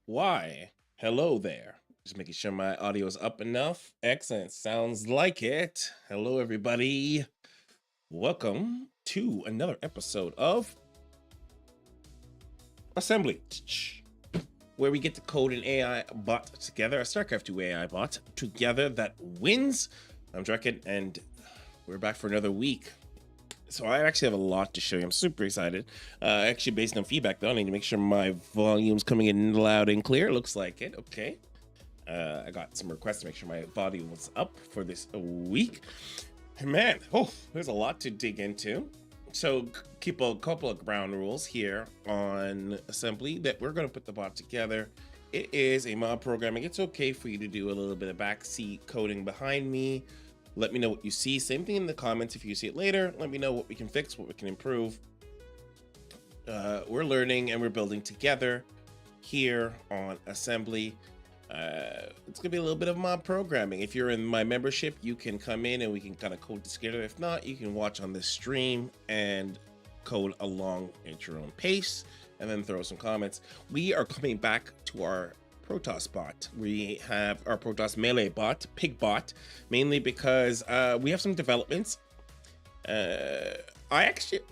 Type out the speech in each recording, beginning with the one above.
Why? Hello there. Just making sure my audio is up enough. Excellent. Sounds like it. Hello, everybody. Welcome to another episode of Assembly, where we get to code an AI bot together, a StarCraft 2 AI bot together that wins. I'm Draken, and we're back for another week. So I actually have a lot to show you. I'm super excited. Actually, based on feedback, though, I need to make sure my volume's coming in loud and clear. Looks like it. Okay. I got some requests to make sure my volume was up for this week. And man, there's a lot to dig into. So keep a couple of ground rules here on assembly that we're going to put the bot together. It is a mob programming. It's okay for you to do a little bit of backseat coding behind me. Let me know what you see. Same thing in the comments if you see it later. Let me know what we can fix, what we can improve. We're learning and we're building together here on assembly. It's gonna be a little bit of mob programming. If you're in my membership, you can come in and we can kind of code together. If not, you can watch on this stream and code along at your own pace and then throw some comments. We are coming back to our Protoss bot. We have our Protoss melee bot, pig bot, mainly because we have some developments. I'm actually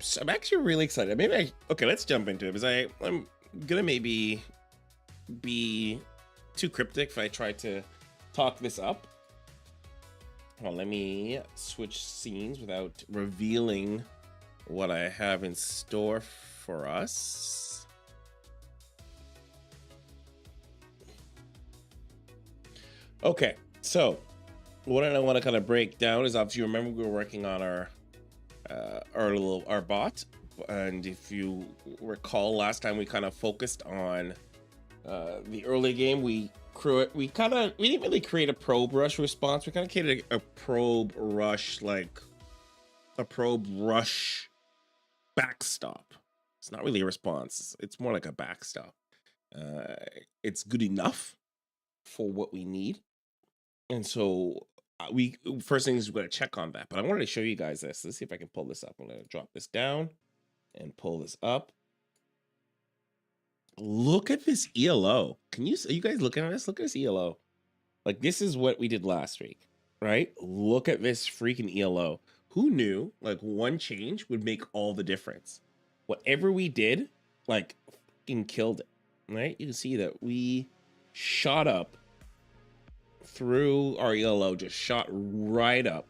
really excited. Okay, let's jump into it because I'm gonna maybe be too cryptic if I try to talk this up. Well, let me switch scenes without revealing what I have in store for us. Okay, so what I want to kind of break down is, obviously, you remember we were working on our bot, and if you recall, last time we kind of focused on the early game. We didn't really create a probe rush response. We kind of created a probe rush, like a probe rush backstop. It's not really a response. It's more like a backstop. It's good enough for what we need. And so we first thing is we're going to check on that. But I wanted to show you guys this. Let's see if I can pull this up. I'm going to drop this down and pull this up. Look at this ELO. Are you guys looking at this? Look at this ELO. Like, this is what we did last week, right? Look at this freaking ELO. Who knew, like, one change would make all the difference? Whatever we did, like, fucking killed it, right? You can see that we shot up through our ELO, just shot right up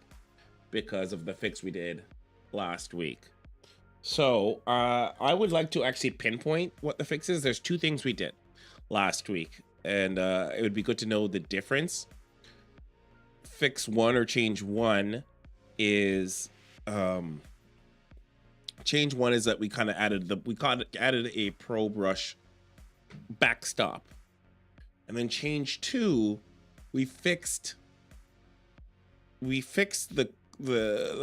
because of the fix we did last week. So I would like to actually pinpoint what the fix is. There's two things we did last week, and it would be good to know the difference. Fix one or change one is that we kind of added a probe rush backstop, and then change two, we fixed the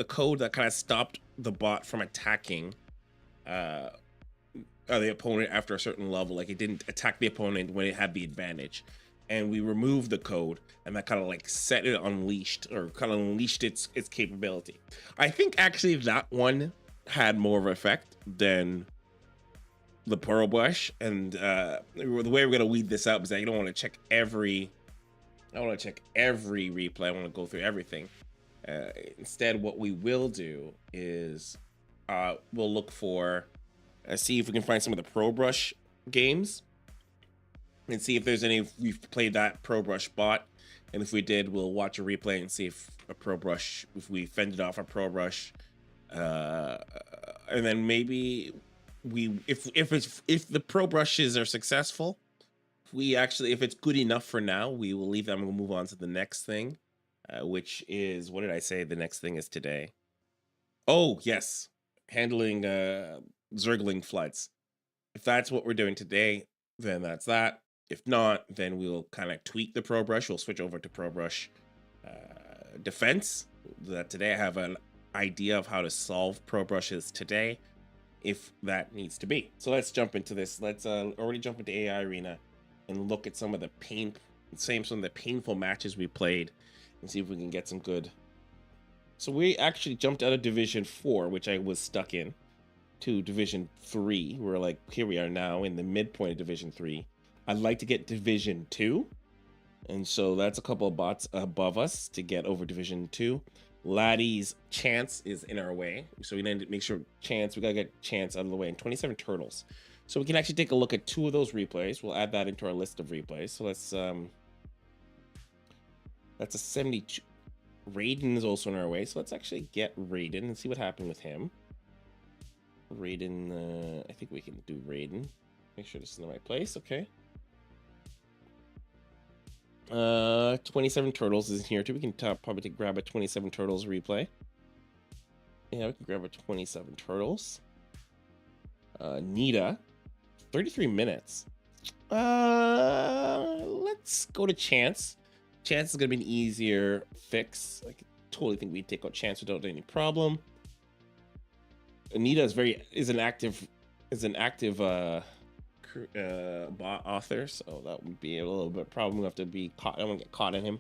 code that kind of stopped the bot from attacking the opponent after a certain level. Like, it didn't attack the opponent when it had the advantage, and we removed the code, and that kind of like set it unleashed, or kind of unleashed its capability. I think actually that one had more of an effect than the Pearl Bush. And the way we're gonna weed this out is that you don't want to check every replay. I want to go through everything. Instead, what we will do is we'll look for see if we can find some of the Pro Brush games and see if there's any we've played that Pro Brush bot, and if we did, we'll watch a replay and see if we fended off a Pro Brush, and then maybe if the Pro Brushes are successful, if it's good enough for now, we will leave them and we'll move on to the next thing. Which is, what did I say the next thing is today? Oh, yes. Handling Zergling floods. If that's what we're doing today, then that's that. If not, then we'll kind of tweak the Pro Brush. We'll switch over to Pro Brush defense. Today I have an idea of how to solve Pro Brushes today, if that needs to be. So let's jump into this. Let's already jump into AI Arena and look at some of the painful matches we played, and see if we can get some good. So we actually jumped out of Division 4, which I was stuck in, to Division 3. We're like, here we are now in the midpoint of Division 3. I'd like to get Division 2. And so that's a couple of bots above us to get over Division 2. Laddie's Chance is in our way. So we need to make sure Chance, we gotta get Chance out of the way. And 27 turtles. So we can actually take a look at 2 of those replays. We'll add that into our list of replays. So let's that's a 72. Raiden is also in our way. So let's actually get Raiden and see what happened with him. Raiden, I think we can do Raiden. Make sure this is in the right place. Okay. 27 turtles is in here too. We can probably grab a 27 turtles replay. Yeah, we can grab a 27 turtles. Nita, 33 minutes. Let's go to Chance. Chance is gonna be an easier fix. I totally think we'd take out Chance without any problem. Anita is an active bot author, so that would be a little bit problem. We have to be caught. I don't want to get caught in him.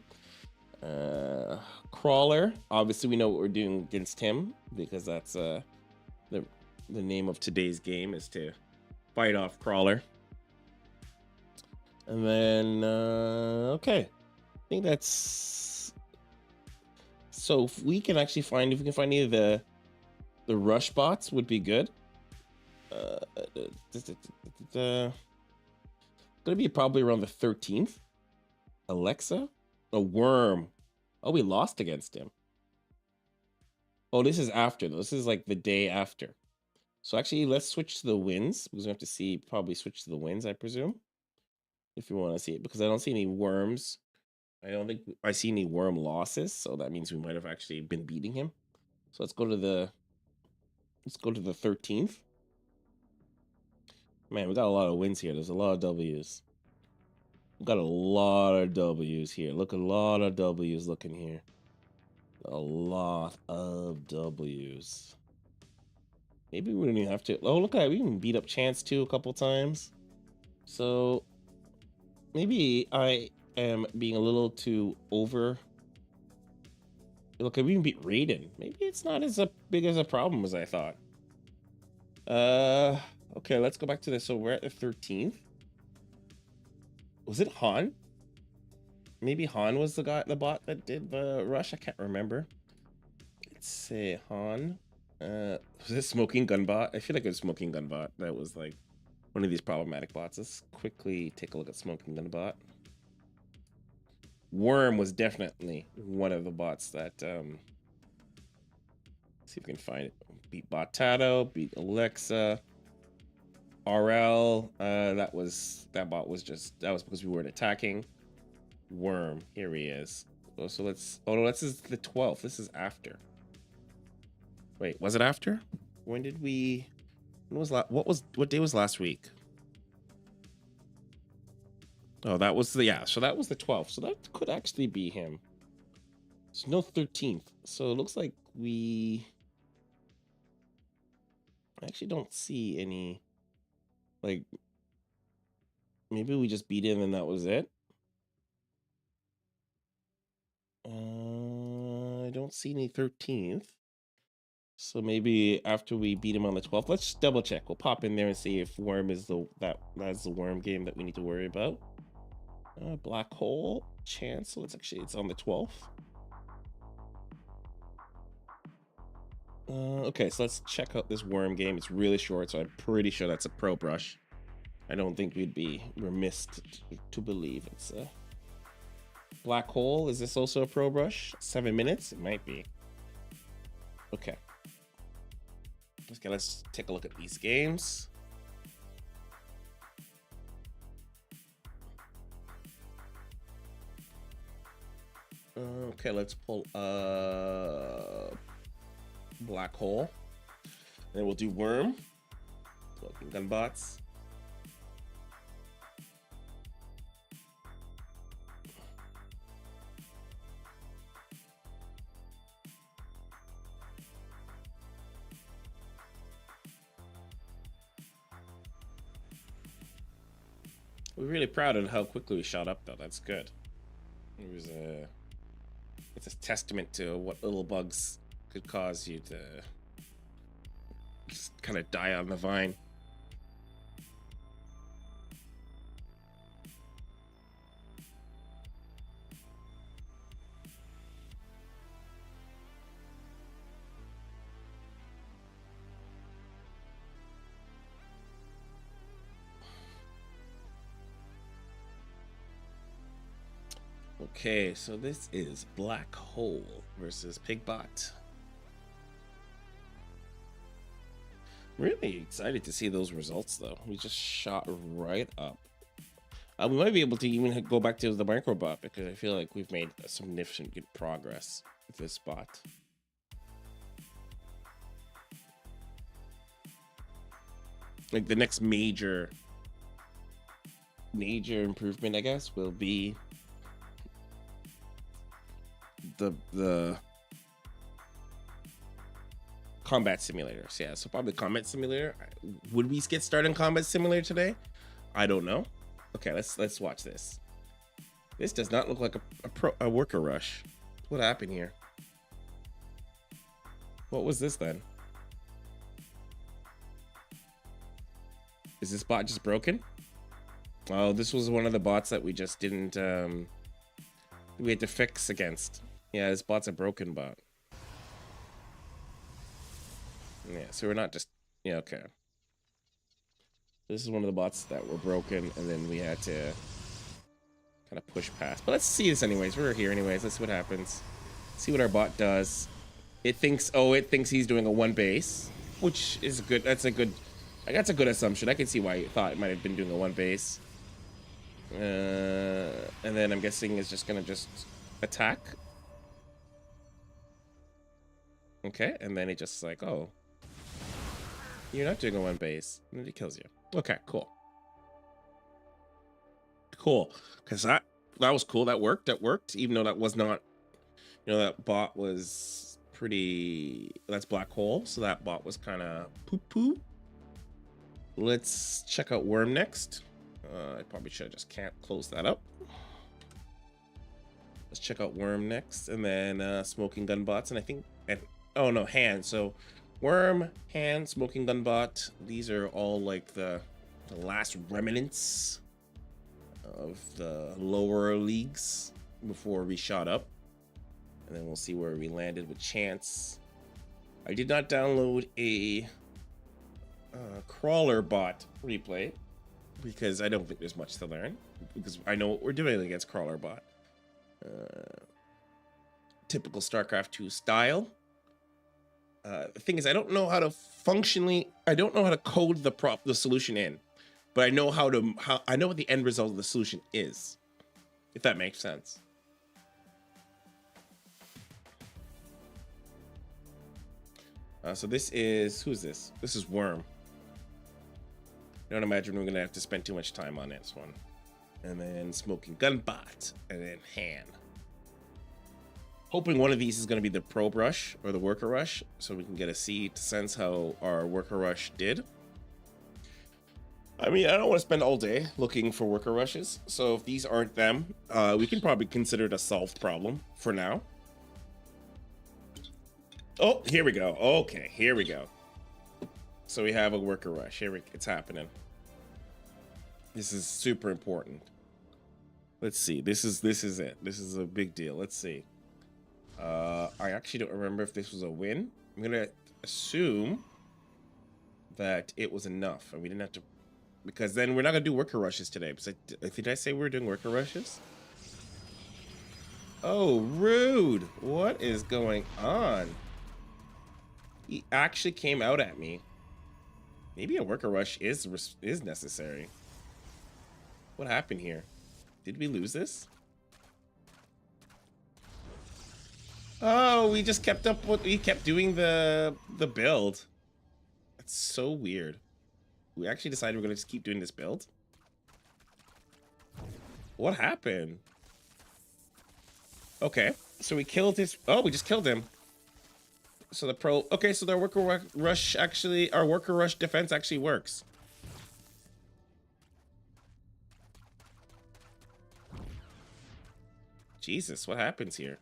Crawler, obviously we know what we're doing against him because that's the name of today's game is to fight off Crawler. And then okay, I think that's so. If we can find any of the rush bots would be good. Gonna be probably around the 13th. Alexa, a worm. Oh, we lost against him. Oh, this is after. This is like the day after. So actually, let's switch to the wins because we have to probably switch to the wins, I presume, if you want to see it, because I don't see any worms. I don't think I see any worm losses, so that means we might have actually been beating him. So let's go to the 13th. Man, we got a lot of wins here. There's a lot of W's. We got a lot of W's here. Look, a lot of W's looking here. A lot of W's. Maybe we don't even have to. Oh, look at that. We can beat up Chance too a couple times. So maybe I am being a little too over. Look, we can beat Raiden. Maybe it's not as big as a problem as I thought. Okay, let's go back to this. So we're at the 13th. Was it Han? Maybe Han was the bot that did the rush. I can't remember. Let's say Han. Was it Smoking Gun Bot? I feel like it was Smoking Gun Bot. That was like one of these problematic bots. Let's quickly take a look at Smoking Gun Bot. Worm was definitely one of the bots that let's see if we can find it. Beat Botato, beat Alexa. RL, that was because we weren't attacking. Worm, here he is. Oh, so let's, oh no, this is the 12th. This is after. Wait, was it after? When did we, what day was last week? Oh, that was so that was the 12th. So that could actually be him. There's no 13th. So it looks like I actually don't see any. Like, maybe we just beat him and that was it. I don't see any 13th. So maybe after we beat him on the 12th, let's double check. We'll pop in there and see if Worm is that's the Worm game that we need to worry about. Black Hole Chance. So it's on the 12th. Okay, so let's check out this Worm game. It's really short, so I'm pretty sure that's a pro brush. I don't think we'd be remiss to believe it's a Black Hole. Is this also a pro brush? 7 minutes? It might be. Okay. Okay, let's take a look at these games. Okay, let's pull Black Hole. Then we'll do Worm. Smoking Gun Bots. We're really proud of how quickly we shot up, though. That's good. It's a testament to what little bugs could cause you to just kind of die on the vine. Okay, so this is Black Hole versus Pigbot. Really excited to see those results, though. We just shot right up. We might be able to even go back to the microbot because I feel like we've made significant progress with this bot. Like the next major improvement, I guess, will be the combat simulators. Yeah, so probably combat simulator. Would we get started in combat simulator today? I don't know. Okay, let's watch this. This does not look like a worker rush. What happened here? What was this then? Is this bot just broken? Oh, this was one of the bots that we just didn't we had to fix against. Yeah, this bot's a broken bot. Yeah, so we're not just, yeah, okay. This is one of the bots that were broken, and then we had to kind of push past. But let's see this anyways. We're here anyways. Let's see what happens. See what our bot does. It thinks, oh, it thinks he's doing a one base, which is good. That's a good assumption. I can see why you thought it might have been doing a one base. And then I'm guessing it's just gonna attack. Okay, and then it just like, oh, you're not doing a one base, and then it kills you. Okay, cool. Cool, because that was cool. That worked. Even though that was not, that bot was pretty. That's Black Hole, so that bot was kind of poo. Let's check out Worm next. I probably should have just can't close that up. Let's check out Worm next, and then Smoking Gun bots, and I think, oh no, Hand. So Worm, Hand, Smoking Gun bot. These are all like the last remnants of the lower leagues before we shot up, and then we'll see where we landed with Chance. I did not download a crawler bot replay because I don't think there's much to learn, because I know what we're doing against crawler bot. Typical StarCraft 2 style. The thing is, I don't know how to code the solution in, but I know I know what the end result of the solution is, if that makes sense. So this is, who's this? This is Worm. I don't imagine we're gonna have to spend too much time on this one. And then Smoking Gun bot, and then Han. Hoping one of these is gonna be the probe rush or the worker rush, so we can get a sense how our worker rush did. I mean, I don't want to spend all day looking for worker rushes, so if these aren't them, we can probably consider it a solved problem for now. Oh, here we go. Okay, here we go. So we have a worker rush. It's happening. This is super important. Let's see. This is it. This is a big deal. Let's see. I actually don't remember if this was a win. I'm gonna assume that it was enough, and we didn't have to, because then we're not gonna do worker rushes today. Because did I say we were doing worker rushes? Oh, rude! What is going on? He actually came out at me. Maybe a worker rush is necessary. What happened here? Did we lose this? Oh, we just kept up what we kept doing the build. That's so weird. We actually decided we're gonna just keep doing this build. What happened? Okay, so we killed his. Oh, we just killed him. So the pro. Okay, so their worker rush actually, our worker rush defense actually works. Jesus, what happens here?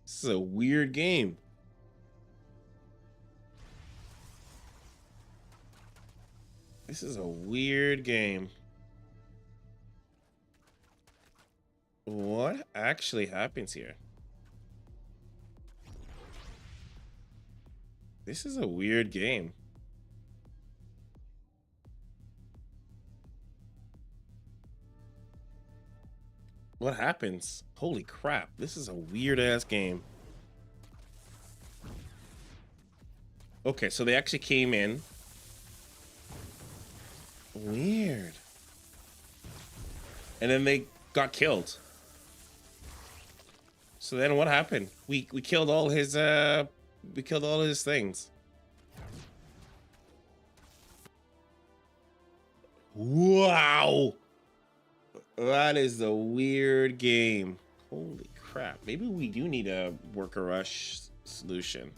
This is a weird game. This is a weird game. What actually happens here? This is a weird game. What happens? Holy crap, this is a weird ass game. Okay, so they actually came in. Weird. And then they got killed. So then what happened? We killed all his things. Wow. That is a weird game. Holy crap. Maybe we do need a worker rush solution.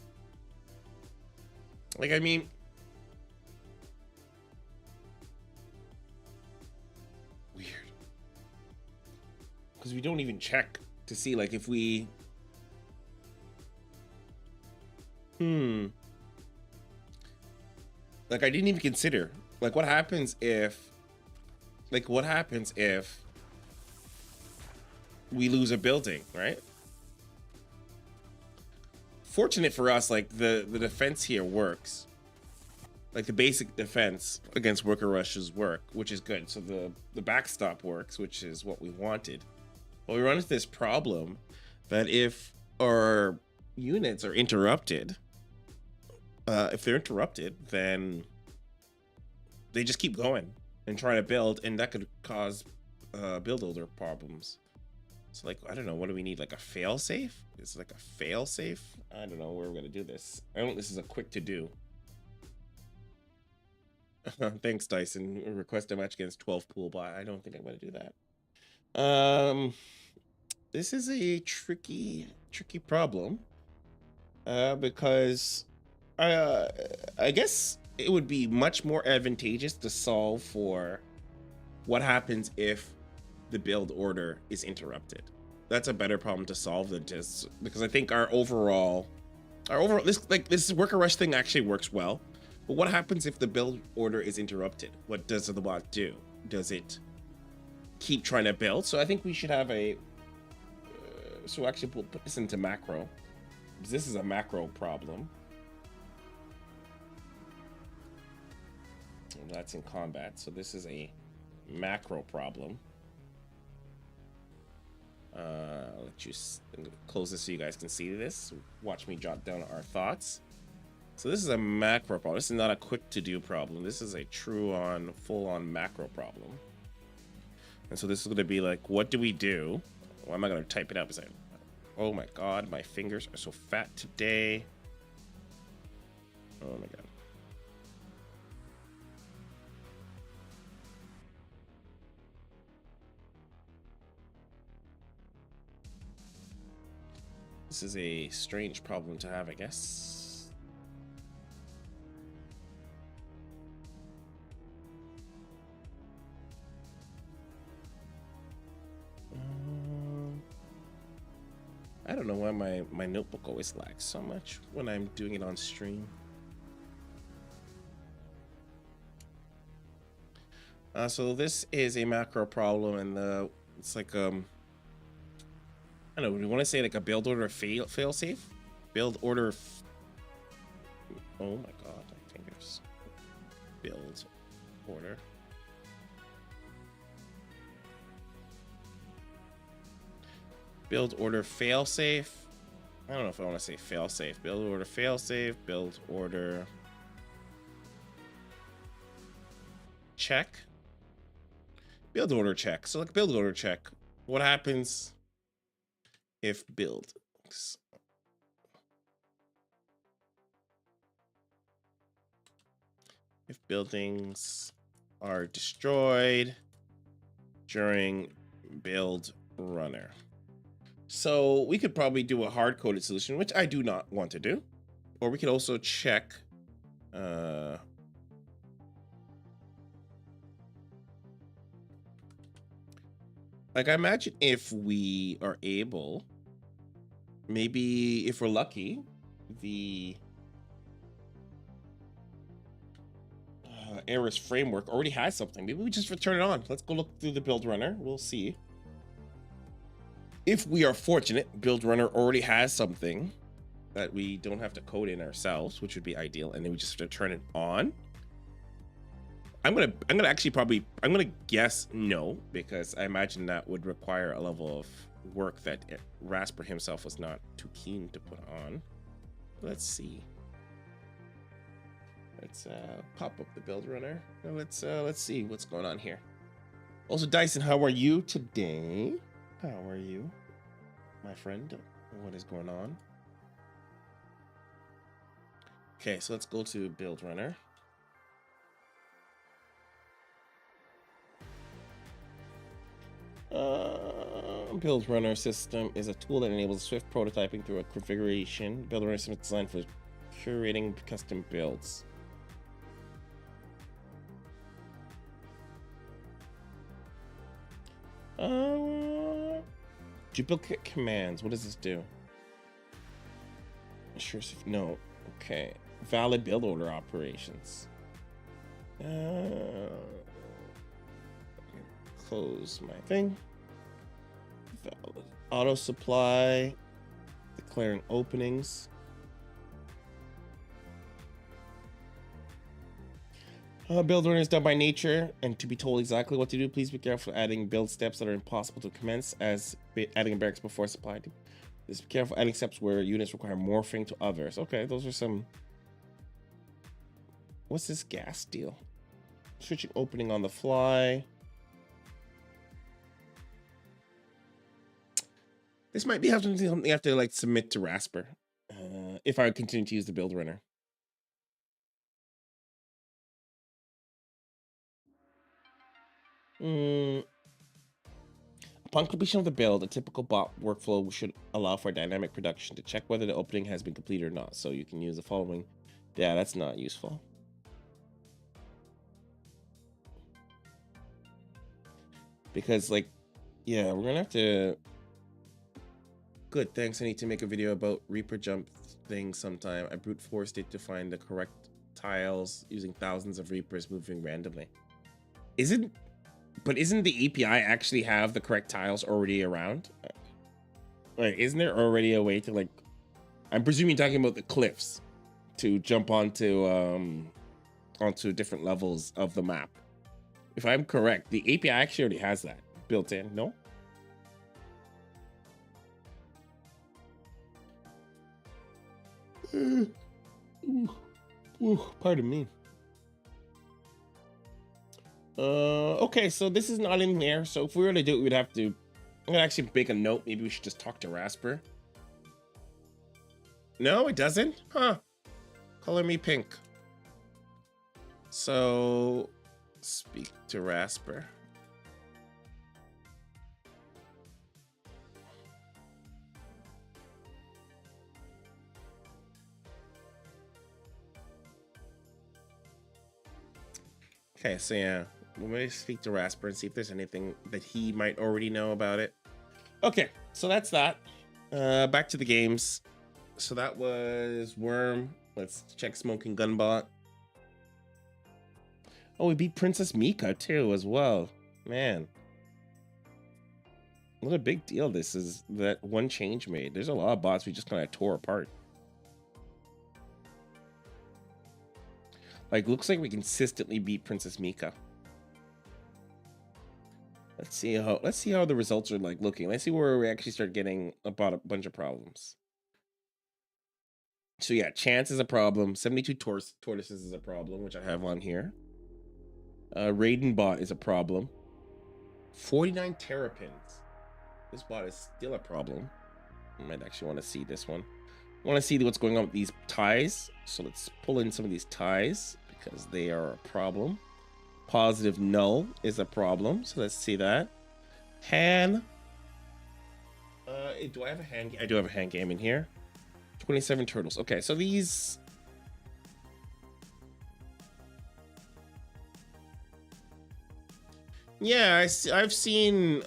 Like, I mean, weird. Because we don't even check to see, like, if we... Like, I didn't even consider. Like, what happens if... Like, what happens if we lose a building, right? Fortunate for us, like, the defense here works. Like, the basic defense against worker rushes work, which is good. So the backstop works, which is what we wanted. But we run into this problem that if our units are interrupted, then they just keep going and try to build, and that could cause build order problems. So, like, I don't know, what do we need? Like a fail safe? Is it like a fail safe? I don't know where we're gonna do this. I don't. This is a quick to do. Thanks, Dyson. Request a match against 12 pool, but I don't think I'm gonna do that. This is a tricky problem, because I guess it would be much more advantageous to solve for what happens if the build order is interrupted. That's a better problem to solve than just, because I think our overall this worker rush thing actually works well. But what happens if the build order is interrupted? What does the bot do? Does it keep trying to build? So I think we should have a so actually we'll put this into macro, because this is a macro problem. And that's in combat, so this is a macro problem. Let you close this so you guys can see this. Watch me jot down our thoughts. So this is a macro problem. This is not a quick to do problem. This is a full on macro problem. And so this is going to be like, what do we do? Why am I going to type it out? Because oh my god, my fingers are so fat today. Oh my god. This is a strange problem to have, I guess. I don't know why my notebook always lags so much when I'm doing it on stream. So this is a macro problem, and it's like I don't know, do we want to say like a build order fail safe? Build order oh my god, my fingers. Build order. Build order fail safe. I don't know if I want to say fail safe. Build order fail safe. Build order check. Build order check. So like build order check. What happens if buildings are destroyed during build runner? So we could probably do a hard-coded solution, which I do not want to do. Or we could also check like, I imagine if we are able, maybe if we're lucky, the Eris framework already has something. Maybe we just return it on. Let's go look through the build runner. We'll see. If we are fortunate, build runner already has something that we don't have to code in ourselves, which would be ideal, and then we just have to turn it on. I'm gonna actually probably I'm gonna guess no, because I imagine that would require a level of work that Rasper himself was not too keen to put on. Let's see. Let's pop up the build runner. Let's see what's going on here. Also, Dyson, how are you today? How are you, my friend? What is going on? Okay, so let's go to build runner. Build runner system is a tool that enables swift prototyping through a configuration. Build runner system is designed for curating custom builds. Duplicate commands. What does this do? Sure. No. Okay. Valid build order operations. Close my thing. Valid auto supply. Declaring openings. Build runner is done by nature, and to be told exactly what to do, please be careful adding build steps that are impossible to commence, as adding barracks before supply. Just be careful adding steps where units require morphing to others. Okay, those are some. What's this gas deal? Switching opening on the fly. This might be something you have to like submit to Rasper if I continue to use the build runner. Upon completion of the build, a typical bot workflow should allow for dynamic production to check whether the opening has been completed or not. So you can use the following. Yeah, that's not useful. Because, like, yeah, we're gonna have to. Good, thanks. I need to make a video about Reaper jump thing sometime. I brute forced it to find the correct tiles using thousands of Reapers moving randomly. Isn't the API actually have the correct tiles already around? Like, isn't there already a way to, like, I'm presuming you're talking about the cliffs to jump onto different levels of the map. If I'm correct, the API actually already has that built in, no? Pardon me. Okay, so this is not in there. So if we were to do it, we'd have to. I'm gonna actually make a note. Maybe we should just talk to Rasper. No, it doesn't. Huh? Color me pink. So speak to Rasper. Okay, so yeah, we may speak to Rasper and see if there's anything that he might already know about it. Okay, so that's that. Back to the games. So that was Worm. Let's check Smoking Gunbot. Oh, we beat Princess Mika too as well. Man. What a big deal this is, that one change made. There's a lot of bots we just kind of tore apart. Like, looks like we consistently beat Princess Mika. Let's see how the results are like looking. Let's see where we actually start getting about a bunch of problems. So yeah, Chance is a problem. 72 tortoises is a problem, which I have on here. Raiden bot is a problem. 49 terrapins. This bot is still a problem. I might actually want to see this one. I want to see what's going on with these ties. So let's pull in some of these ties because they are a problem. Positive null is a problem. So let's see that. Han. Do I have a hand? I do have a hand game in here. 27 turtles. Okay, so these. Yeah, I've seen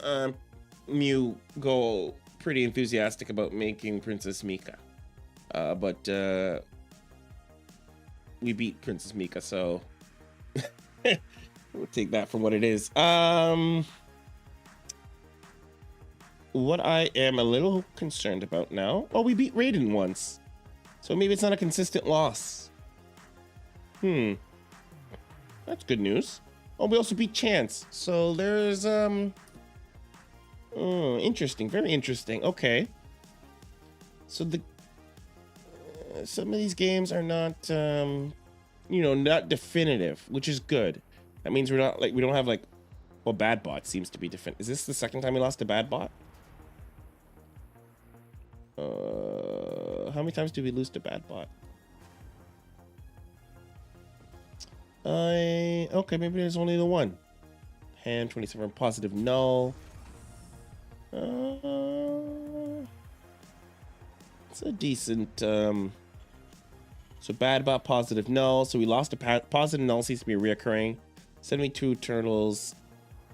Mew go pretty enthusiastic about making Princess Mika. But we beat Princess Mika, so we'll take that for what it is. What I am a little concerned about now. Oh, we beat Raiden once, so maybe it's not a consistent loss. That's good news. Oh, we also beat Chance. So there's oh, interesting, very interesting. Okay. So the some of these games are not you know, not definitive, which is good. That means we're not like we don't have like, well, bad bot seems to be different. Is this the second time we lost a bad bot? How many times do we lose to bad bot? Okay, maybe there's only the one. Hand 27 positive null. It's a decent so bad bot positive null. So we lost a positive null, seems to be reoccurring. 72 turtles,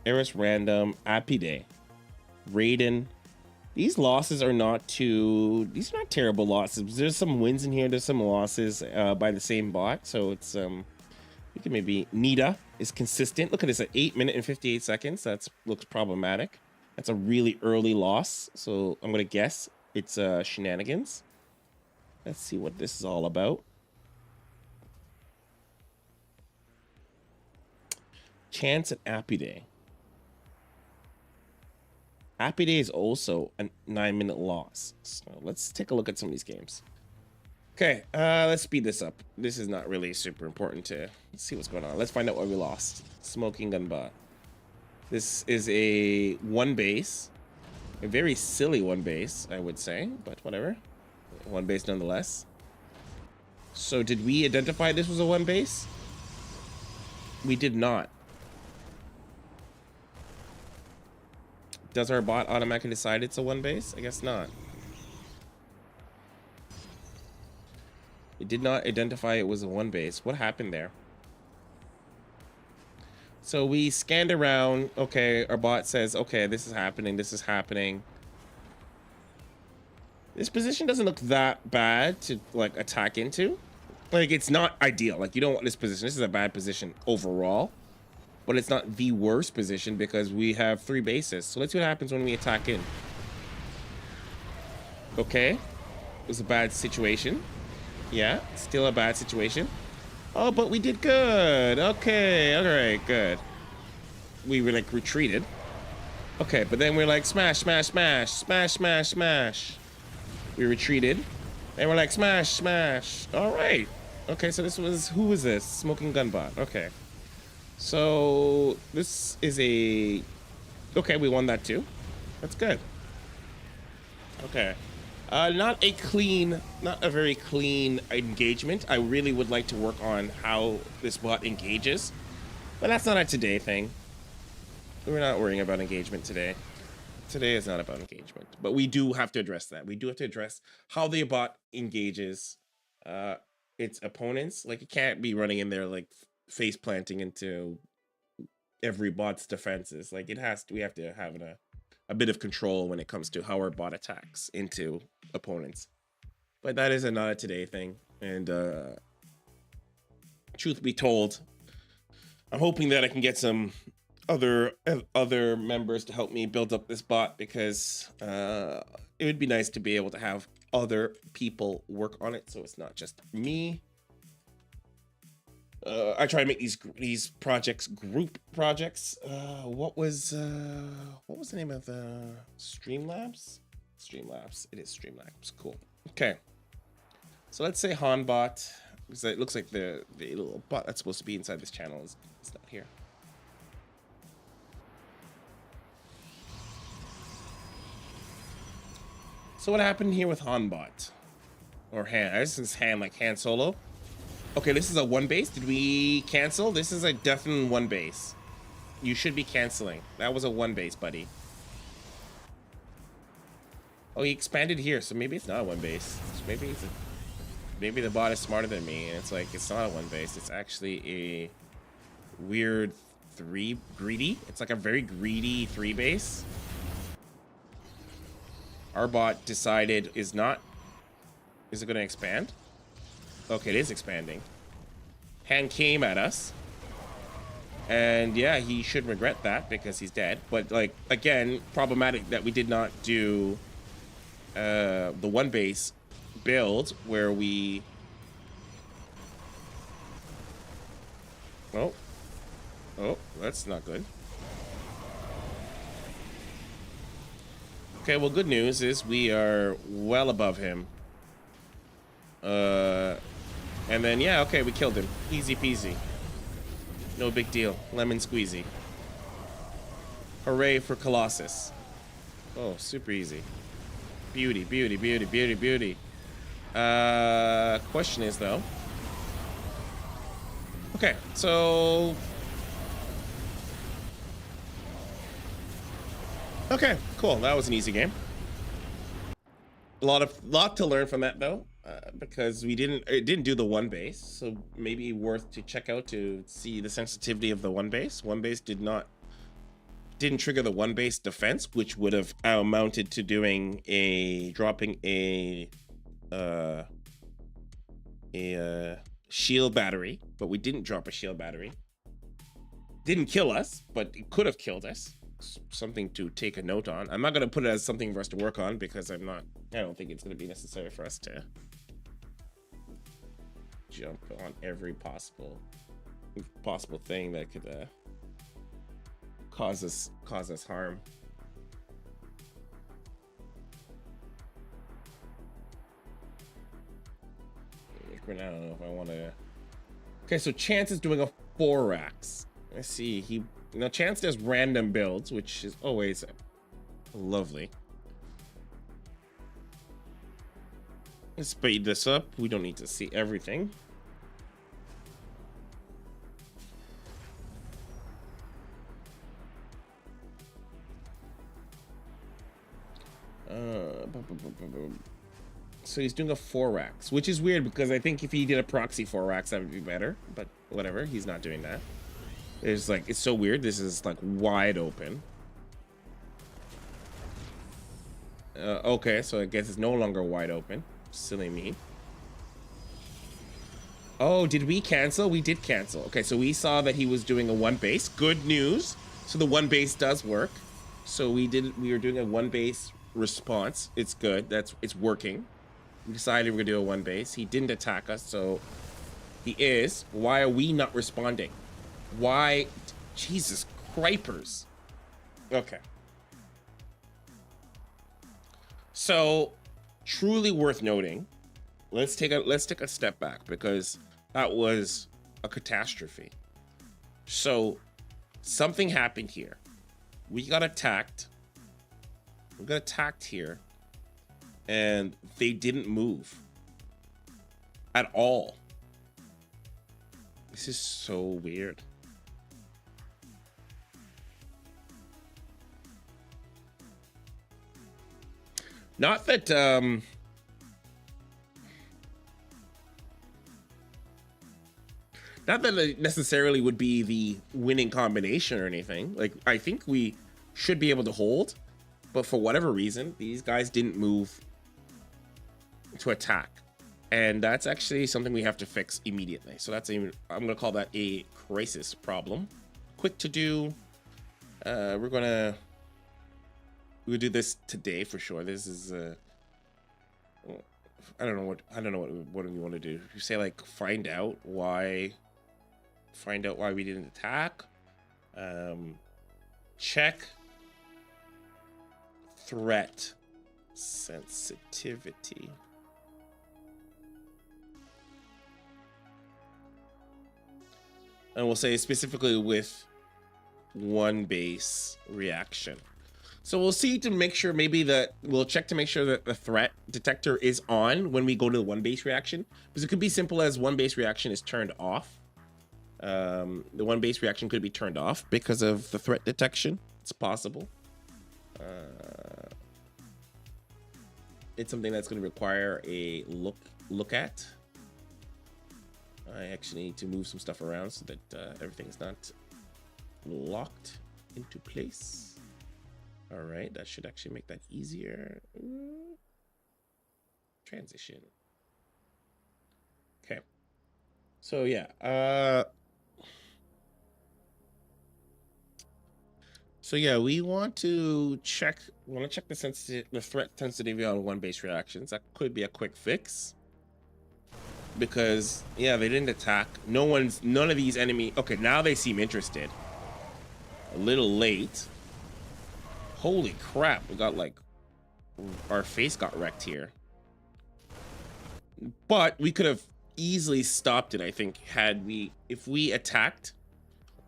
Eris random, Apide, Raiden. These losses are not too, these are not terrible losses. There's some wins in here, there's some losses by the same bot. So it's we can maybe, Nita is consistent. Look at this at 8 minutes and 58 seconds. That looks problematic. That's a really early loss. So I'm gonna guess it's shenanigans. Let's see what this is all about. Chance and Apide. Apide is also a 9-minute loss. So let's take a look at some of these games. Okay, let's speed this up. This is not really super important to see what's going on. Let's find out what we lost. Smoking gun bot. This is a one base. A very silly one base, I would say, but whatever. One base nonetheless. So did we identify this was a one base? We did not. Does our bot automatically decide it's a one base? I guess not. It did not identify it was a one base. What happened there? So we scanned around. Okay, our bot says, okay, this is happening. This is happening. This position doesn't look that bad to like attack into. Like, it's not ideal. Like, you don't want this position. This is a bad position overall. But it's not the worst position because we have 3 bases. So let's see what happens when we attack in. Okay. It was a bad situation. Yeah, still a bad situation. Oh, but we did good. Okay, all right, good. We were like retreated. Okay, but then we're like smash, smash, smash, smash, smash, smash. We retreated. And we're like smash, smash. All right. Okay, so this was, who was this? Smoking gun bot. Okay. So this is a, okay, we won that too. That's good. Okay. Not a very clean engagement. I really would like to work on how this bot engages, but that's not a today thing. We're not worrying about engagement today. Today is not about engagement, but we do have to address that. We do have to address how the bot engages its opponents. Like, it can't be running in there like face planting into every bot's defenses. Like, it has to, we have to have a bit of control when it comes to how our bot attacks into opponents. But that is not a today thing. And truth be told, I'm hoping that I can get some other members to help me build up this bot, because it would be nice to be able to have other people work on it, so it's not just me. I try to make these projects group projects. What was the name of the Streamlabs? Streamlabs. It is Streamlabs. Cool. Okay. So let's say Hanbot, because it looks like the little bot that's supposed to be inside this channel is not here. So what happened here with Hanbot? Or Han? This is Han, like Han Solo. Okay, this is a one base. Did we cancel? This is a definite one base. You should be canceling. That was a one base, buddy. Oh, he expanded here, so maybe it's not a one base. Maybe it's maybe the bot is smarter than me, and it's like, it's not a one base. It's actually a weird greedy. It's like a very greedy 3 base. Our bot decided is it going to expand? Okay, it is expanding. Han came at us. And yeah, he should regret that because he's dead. But like, again, problematic that we did not do the one base build where we... Oh. Oh, that's not good. Okay, well, good news is we are well above him. And then, yeah, okay, we killed him. Easy peasy. No big deal. Lemon squeezy. Hooray for Colossus. Oh, super easy. Beauty, beauty, beauty, beauty, beauty. Question is, though. Okay, so... Okay, cool. That was an easy game. A lot to learn from that, though. Because it didn't do the one base, so maybe worth to check out to see the sensitivity of the one base. One base didn't trigger the one base defense, which would have amounted to dropping a shield battery, but we didn't drop a shield battery. Didn't kill us, but it could have killed us. Something to take a note on. I'm not going to put it as something for us to work on because I don't think it's going to be necessary for us to jump on every possible thing that could cause us harm. I don't know if I want to. Okay, so Chance is doing a 4-ax. Let's see. Chance does random builds, which is always lovely. Let's speed this up. We don't need to see everything. So he's doing a 4-ax, which is weird because I think if he did a proxy 4-ax, that would be better. But whatever, he's not doing that. It's so weird. This is like wide open. Okay, so I guess it's no longer wide open. Silly me. Oh, did we cancel? We did cancel. Okay, so we saw that he was doing a 1 base. Good news. So the 1 base does work. So we were doing a 1 base response. It's good. It's working. We decided we're gonna do a 1 base. He didn't attack us, so he is. Why are we not responding? Why? Jesus cripers. Okay. So, truly worth noting. Let's take a step back because that was a catastrophe. So, something happened here. We got attacked. We got attacked here, and they didn't move at all. This is so weird. Not that it necessarily would be the winning combination or anything. Like, I think we should be able to hold, but for whatever reason, these guys didn't move to attack. And that's actually something we have to fix immediately. So I'm gonna call that a crisis problem. Quick to do. We're gonna do this today for sure. This is I don't know what we want to do. You say like find out why we didn't attack. Check threat sensitivity. And we'll say specifically with 1 base reaction. So we'll see to make sure we'll check to make sure that the threat detector is on when we go to the 1 base reaction, because it could be simple as 1 base reaction is turned off. The 1 base reaction could be turned off because of the threat detection. It's possible. It's something that's going to require a look at. I actually need to move some stuff around so that everything's not locked into place. All right, that should actually make that easier. Transition. Okay. So yeah. So yeah, we want to check the threat sensitivity on 1 base reactions. That could be a quick fix. because yeah, they didn't attack. None of these enemy. Okay, now they seem interested. A little late. Holy crap, we got like, our face got wrecked here. But we could have easily stopped it, I think, if we attacked,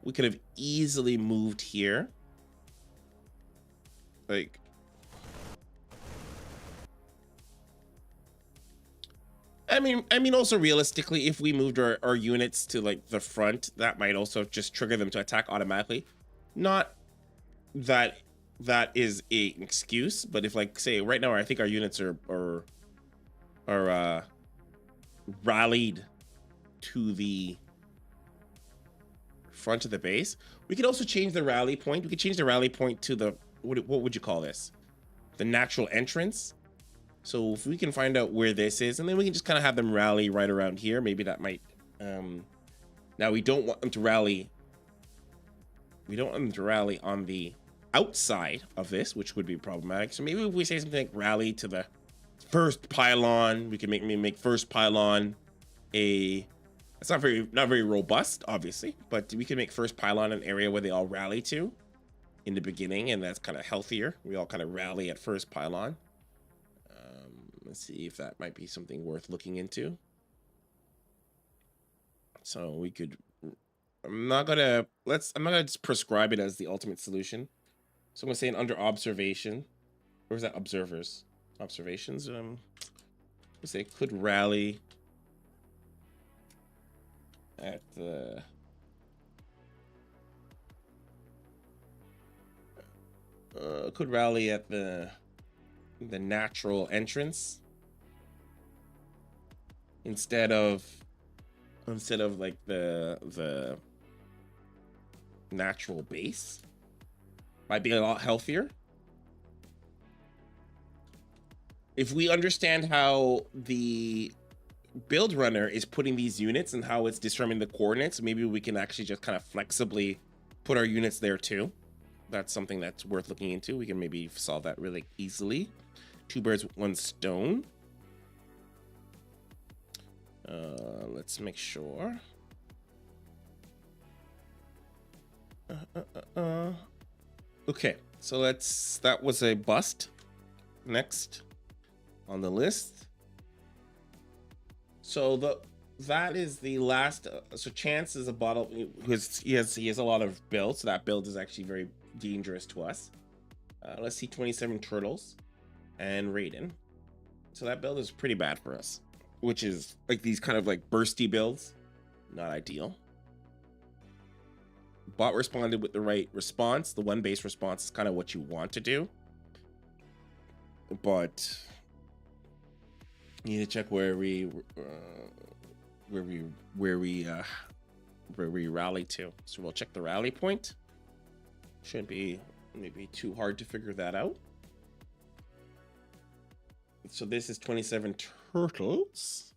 we could have easily moved here. Like, I mean, also realistically, if we moved our units to like the front, that might also just trigger them to attack automatically. Not that that is an excuse, but if, like, say right now, I think our units are rallied to the front of the base, we could also change the rally point. We could change the rally point to the, what would you call this? The natural entrance. So if we can find out where this is, and then we can just kind of have them rally right around here, maybe that might, now we don't want them to rally. We don't want them to rally on the outside of this, which would be problematic. So maybe if we say something like rally to the first pylon, we can make first pylon it's not very robust, obviously, but we can make first pylon an area where they all rally to in the beginning, and that's kind of healthier. We all kind of rally at first pylon. Let's see if that might be something worth looking into. So we could, I'm not gonna just prescribe it as the ultimate solution. So I'm gonna say under observation, or is that observers? Observations. Let's say could rally at the could rally at the natural entrance instead of like the natural base. Might be a lot healthier if we understand how the build runner is putting these units and how it's determining the coordinates. Maybe we can actually just kind of flexibly put our units there too. That's something that's worth looking into. We can maybe solve that really easily. 2 birds with 1 stone. Let's make sure. Okay, so that was a bust. Next on the list. So that is the last. So Chance is a bottle because he has a lot of builds. So that build is actually very dangerous to us. Let's see, 27 turtles and Raiden. So that build is pretty bad for us, which is like these kind of like bursty builds, not ideal. Bot responded with the right response. The 1 base response is kind of what you want to do, but you need to check where we rally to. So we'll check the rally point. Shouldn't be maybe too hard to figure that out. So this is 27 turtles.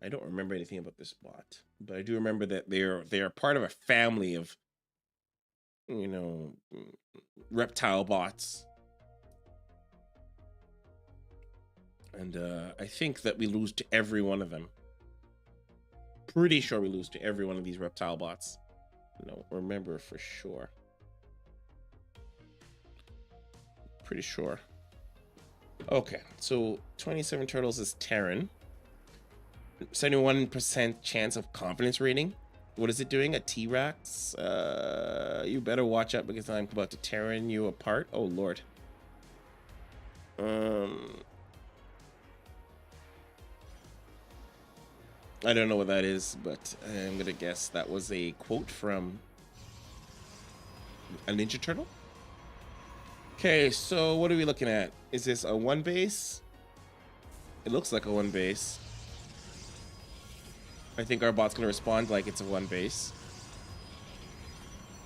I don't remember anything about this bot, but I do remember that they are part of a family of, you know, reptile bots. And I think that we lose to every one of them. Pretty sure we lose to every one of these reptile bots. No, remember for sure. Pretty sure. Okay, so 27 turtles is Terran. 71% chance of confidence rating. What is it doing? A T-Rex? You better watch out because I'm about to Terran you apart. Oh, Lord. I don't know what that is, but I'm gonna guess that was a quote from a Ninja Turtle. Okay, so what are we looking at? Is this a 1 base? It looks like a 1 base. I think our bot's gonna respond like it's a 1 base.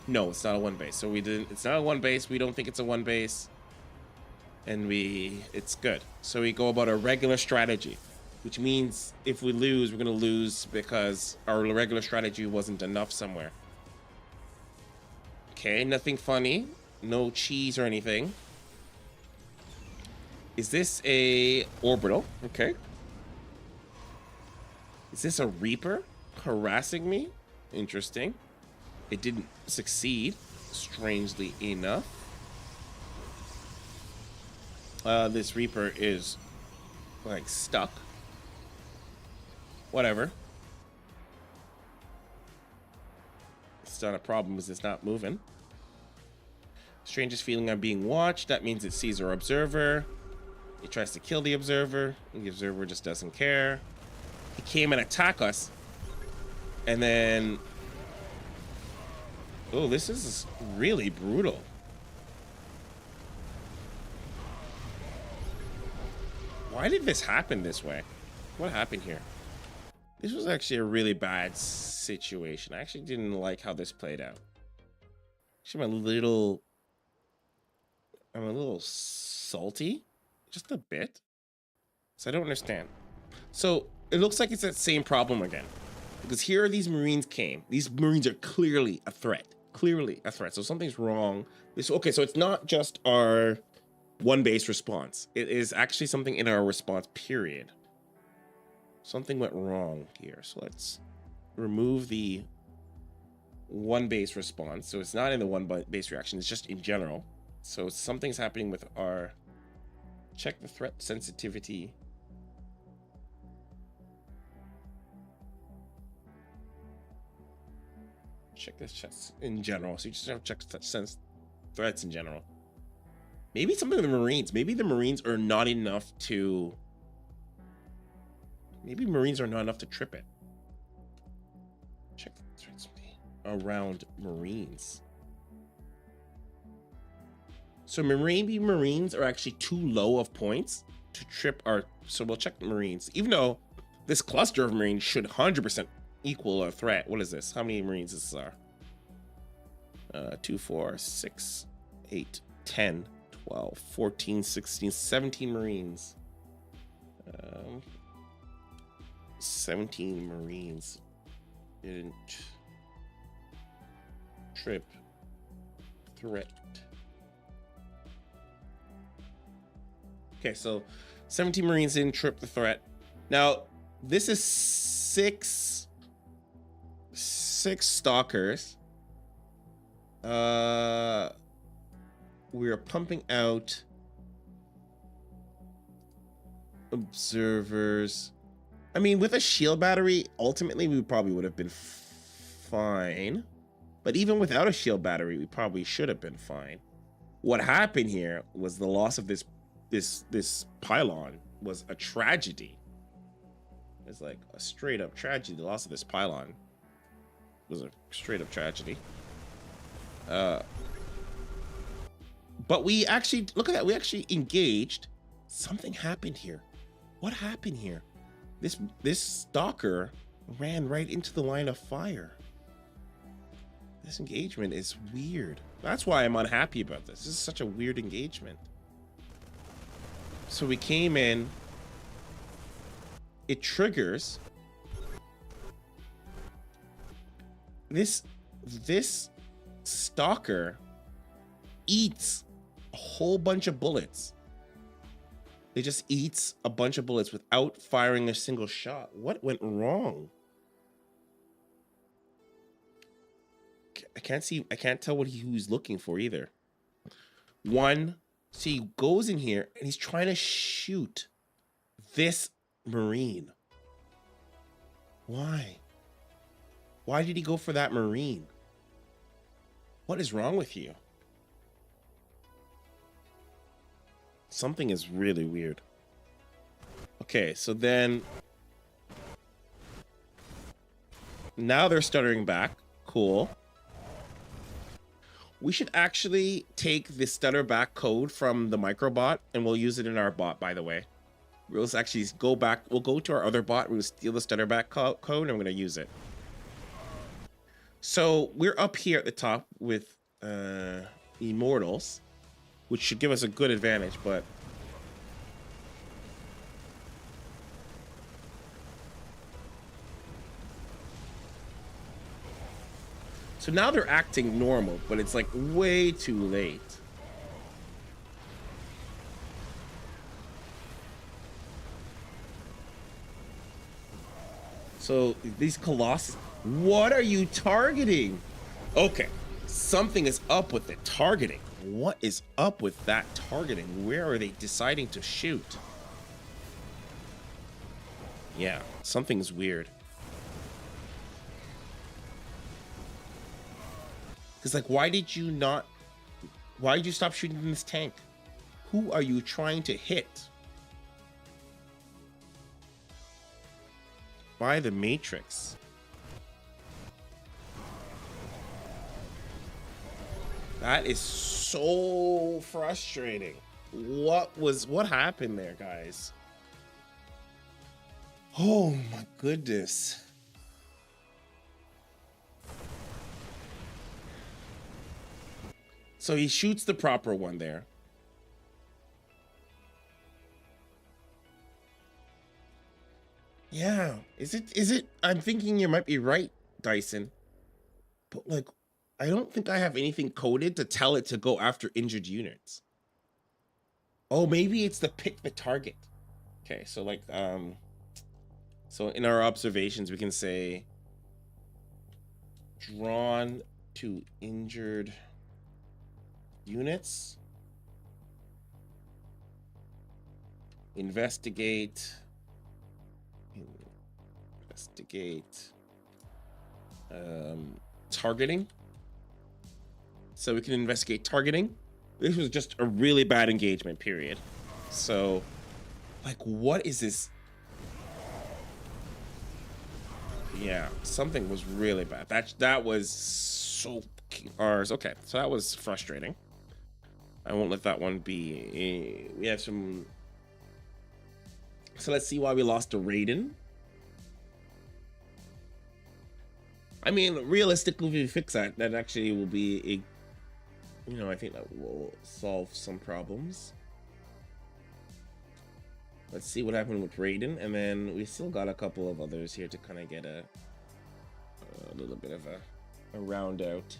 No, it's not a 1 base. So it's not a 1 base. We don't think it's a 1 base. And it's good. So we go about our regular strategy, which means if we lose, we're gonna lose because our regular strategy wasn't enough somewhere. Okay, nothing funny. No cheese or anything. Is this a orbital? Okay. Is this a Reaper harassing me? Interesting. It didn't succeed, strangely enough. This Reaper is like stuck. Whatever. It's not a problem because it's not moving. Strangest feeling I'm being watched. That means it sees our observer. It tries to kill the observer. The observer just doesn't care. He came and attacked us. And then... oh, this is really brutal. Why did this happen this way? What happened here? This was actually a really bad situation. I actually didn't like how this played out. Actually, I'm a little salty, just a bit. So I don't understand. So it looks like it's that same problem again, because here these Marines came. These Marines are clearly a threat. Clearly a threat. So something's wrong. Okay, so it's not just our one base response. It is actually something in our response period. Something went wrong here. So let's remove the one base response. So it's not in the one base reaction. It's just in general. So something's happening with our... check the threat sensitivity. Check this chest in general. So you just have to check threats in general. Maybe something with the Marines. Maybe the Marines are not enough to... maybe Marines are not enough to trip it. Check the threats around Marines. So maybe Marines are actually too low of points to trip our... so we'll check the Marines. Even though this cluster of Marines should 100% equal a threat. What is this? How many Marines this are? 2, 4, 6, 8, 10, 12, 14, 16, 17 Marines. 17 Marines didn't trip threat. Okay, so 17 Marines didn't trip the threat. Now, this is six stalkers. We are pumping out observers. I mean, with a shield battery, ultimately we probably would have been fine. But even without a shield battery, we probably should have been fine. What happened here was the loss of this pylon was a tragedy. It's like a straight up tragedy. The loss of this pylon was a straight up tragedy. But we actually, look at that, we actually engaged. Something happened here. What happened here? This stalker ran right into the line of fire. This engagement is weird. That's why I'm unhappy about this. This is such a weird engagement. So we came in. It triggers. This stalker eats a whole bunch of bullets. It just eats a bunch of bullets without firing a single shot. What went wrong? I can't tell what he was looking for either. So he goes in here and he's trying to shoot this Marine. Why? Why did he go for that Marine? What is wrong with you? Something is really weird. Okay, so then... now they're stuttering back. Cool. We should actually take the stutter back code from the microbot, and we'll use it in our bot, by the way. We'll actually go back. We'll go to our other bot. We'll steal the stutter back code, and I'm going to use it. So we're up here at the top with Immortals, which should give us a good advantage, but... so now they're acting normal, but it's like way too late. So these colossus, what are you targeting? Okay, something is up with the targeting. What is up with that targeting? Where are they deciding to shoot? Yeah, something's weird. Because, like, why did you stop shooting this tank? Who are you trying to hit? By the Matrix. That is so frustrating. What happened there, guys? Oh my goodness. So he shoots the proper one there. Yeah. Is it? I'm thinking you might be right, Dyson. But, like, I don't think I have anything coded to tell it to go after injured units. Oh, maybe it's the pick the target. Okay, so, like, so in our observations we can say drawn to injured units, investigate, targeting. So we can investigate targeting. This was just a really bad engagement period. So, like, what is this? Yeah, something was really bad. That was so ours. Okay, so that was frustrating. I won't let that one be. We have some. So let's see why we lost to Raiden. I mean, realistically, if we fix that, that actually will be a, I think that will solve some problems. Let's see what happened with Raiden, and then we still got a couple of others here to kind of get a little bit of a round out.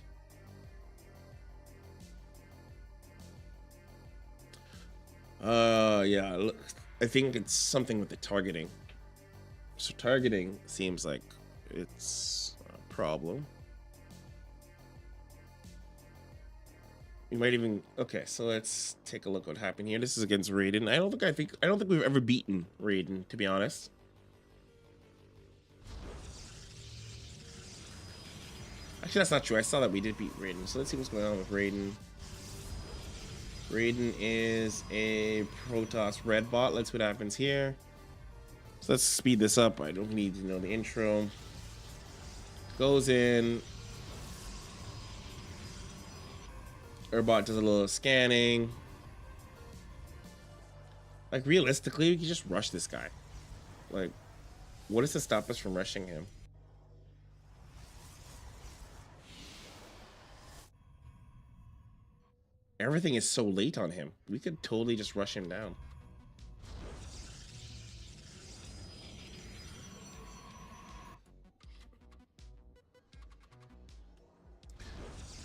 Yeah, look, I think it's something with the targeting. So targeting seems like it's a problem. We might even, okay, so let's take a look what happened here. This is against Raiden. I don't think we've ever beaten Raiden, to be honest. Actually, that's not true. I saw that we did beat Raiden. So let's see what's going on with Raiden. Raiden is a Protoss red bot. Let's see what happens here. So let's speed this up. I don't need to know the intro. Goes in. Airbot does a little scanning. Like, realistically, we can just rush this guy. Like, what is to stop us from rushing him? Everything is so late on him. We could totally just rush him down.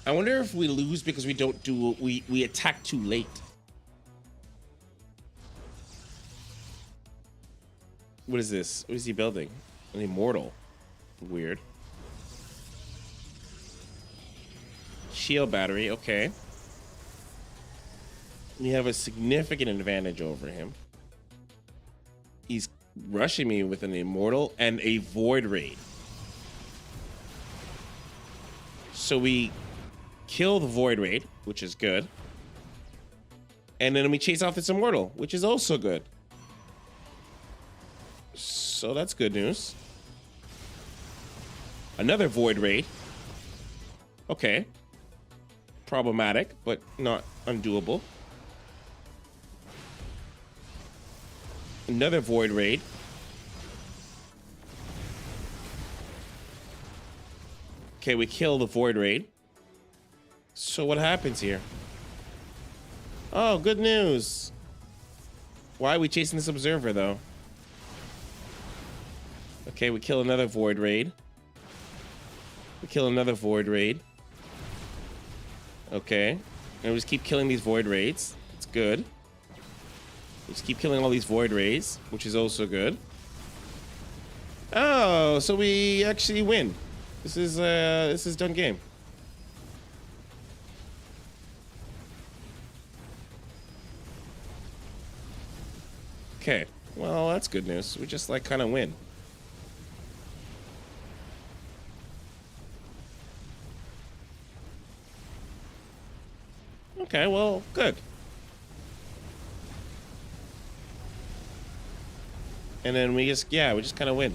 I wonder if we lose because we don't do we attack too late. What is this? What is he building? An immortal. Weird. Shield battery, okay. We have a significant advantage over him. He's rushing me with an immortal and a void raid. So we kill the void raid, which is good. And then we chase off this immortal, which is also good. So that's good news. Another void raid. Okay. Problematic, but not undoable. Another void raid. Okay, we kill the void raid. So what happens here? Oh, good news. Why are we chasing this observer, though? Okay, we kill another void raid. We kill another void raid. Okay. And we just keep killing these void raids. It's good. We just keep killing all these void raids, which is also good. Oh, so we actually win. This is done game. Okay. Well, that's good news. We just like kind of win. Okay, well, good. And then we just kind of win.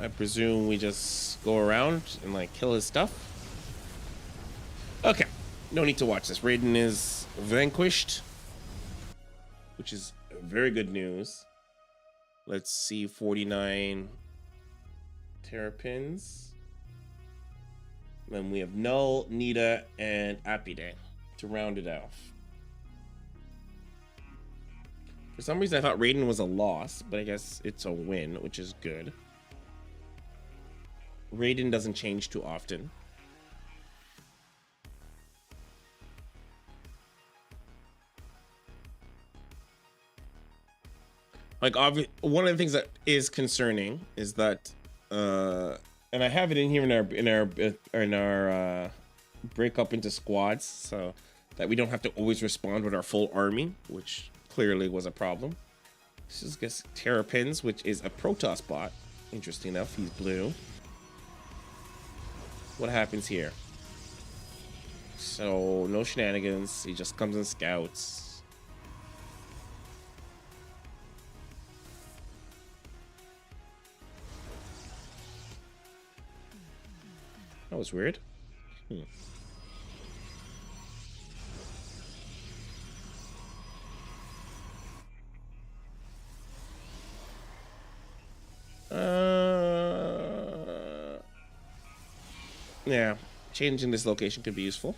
I presume we just go around and like kill his stuff. Okay, no need to watch this. Raiden is vanquished, which is very good news. Let's see, 49 terrapins. Then we have Null, Nita, and Apide to round it off. For some reason, I thought Raiden was a loss, but I guess it's a win, which is good. Raiden doesn't change too often. Like, one of the things that is concerning is that, and I have it in here in our break up into squads, so that we don't have to always respond with our full army, which clearly was a problem. This is guess Terrapins, which is a Protoss bot. Interesting enough, he's blue. What happens here? So no shenanigans. He just comes and scouts. That was weird. Yeah, changing this location could be useful.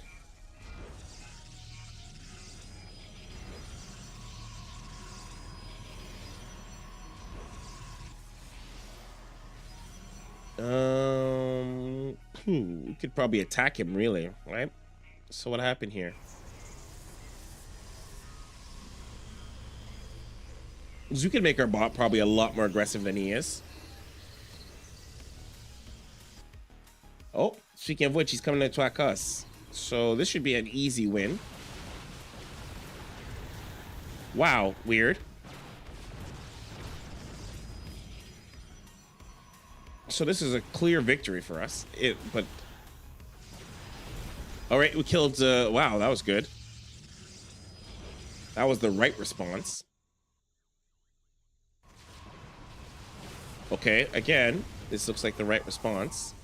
We could probably attack him, really, right? So what happened here? We could make our bot probably a lot more aggressive than he is. Oh, speaking of which, he's coming to attack us. So this should be an easy win. Wow, weird. So this is a clear victory for us. But all right, we killed. Wow, that was good. That was the right response. Okay, again, this looks like the right response.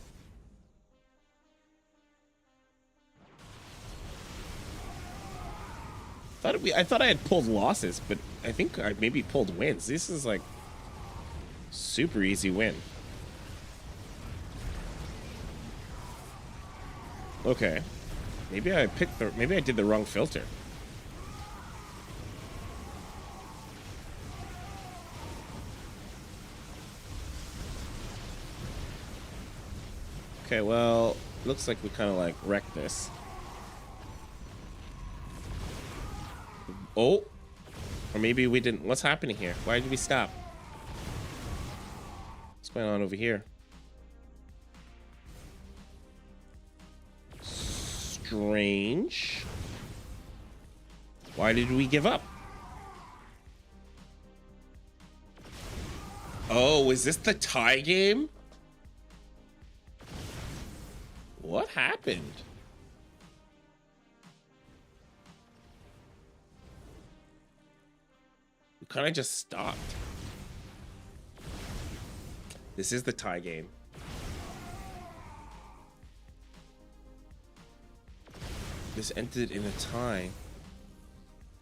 I thought I had pulled losses, but I think I maybe pulled wins. This is like super easy win. Okay, maybe I did the wrong filter. Okay, well, looks like we kind of like wrecked this. Oh, or maybe we didn't. What's happening here? Why did we stop? What's going on over here? Strange. Why did we give up? Oh, is this the tie game? What happened? We kind of just stopped. This is the tie game. This ended in a tie.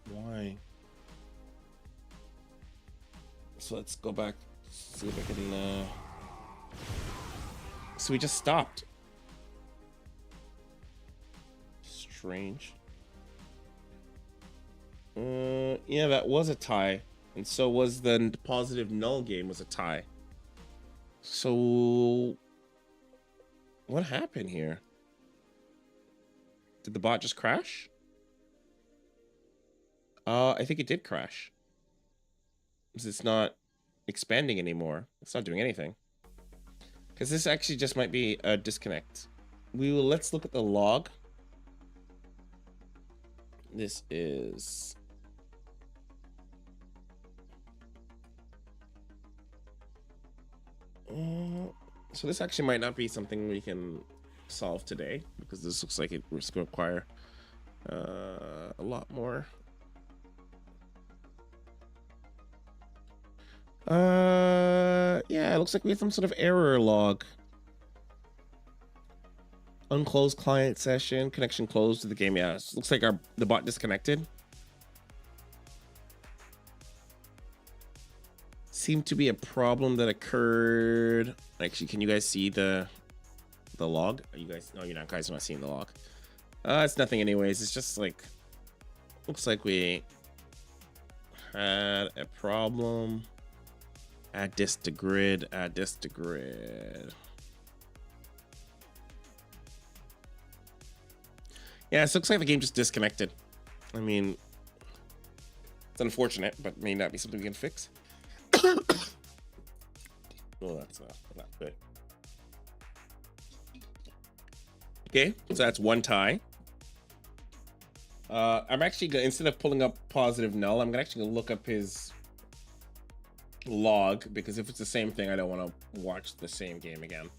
Why? So let's go back. See if I can. So we just stopped. Strange. Yeah, that was a tie, and so was the positive null game was a tie. So, what happened here? Did the bot just crash? I think it did crash. It's not expanding anymore. It's not doing anything. Because this actually just might be a disconnect. Let's look at the log. This is... so this actually might not be something we can solve today, because this looks like it was going to require a lot more. Yeah, it looks like we have some sort of error log. Unclosed client session, connection closed to the game. Yeah, it looks like the bot disconnected. Seemed to be a problem that occurred. Actually, can you guys see the log? Are you guys? No, you're not. Guys are not seeing the log. It's nothing anyways. It's just like, looks like we had a problem. Add this to grid. Add this to grid. Yeah, it looks like the game just disconnected. I mean, it's unfortunate, but may not be something we can fix. Well, that's not good. Okay, so that's one tie. I'm actually gonna, instead of pulling up positive null, I'm actually gonna look up his log, because if it's the same thing, I don't want to watch the same game again.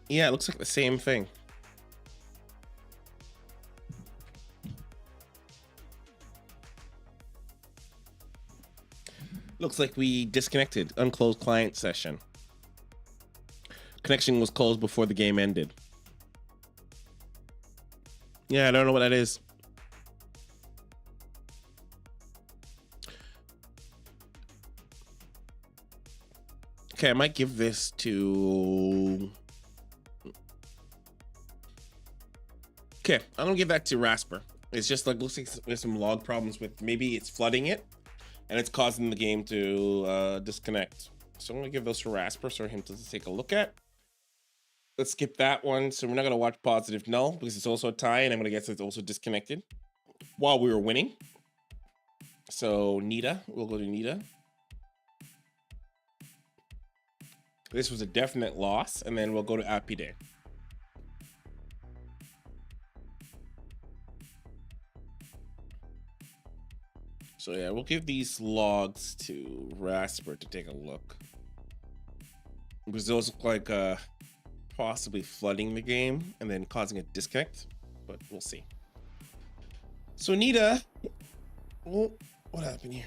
Yeah, it looks like the same thing. Looks like we disconnected. Unclosed client session. Connection was closed before the game ended. Yeah, I don't know what that is. Okay, I might give this to... Okay, I'm gonna give that to Rasper. It's just like, looks like there's some log problems with, maybe it's flooding it and it's causing the game to disconnect. So I'm gonna give those to Rasper for him to take a look at. Let's skip that one. So we're not gonna watch positive null because it's also a tie, and I'm gonna guess it's also disconnected while we were winning. So Nita, we'll go to Nita. This was a definite loss, and then we'll go to Apide. So yeah, we'll give these logs to Rasper to take a look, because those look like possibly flooding the game and then causing a disconnect, but we'll see. So Nita, well, what happened here?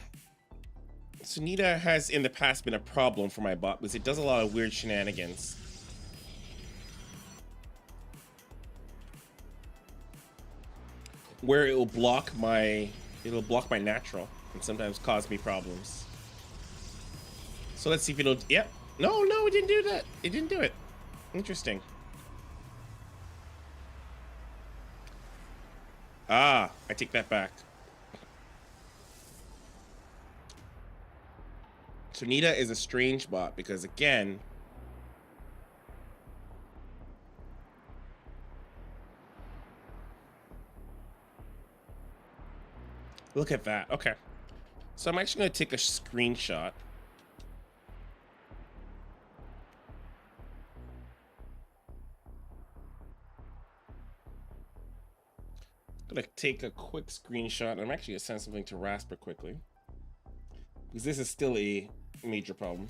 So Nita has in the past been a problem for my bot because it does a lot of weird shenanigans. Where it'll block my natural and sometimes cause me problems. So let's see if it'll, yep. No, it didn't do that. It didn't do it. Interesting. Ah, I take that back. So Nita is a strange bot because, again, look at that. Okay. So I'm actually going to take a screenshot. I'm going to take a quick screenshot. I'm actually going to send something to Rasper quickly, because this is still a major problem.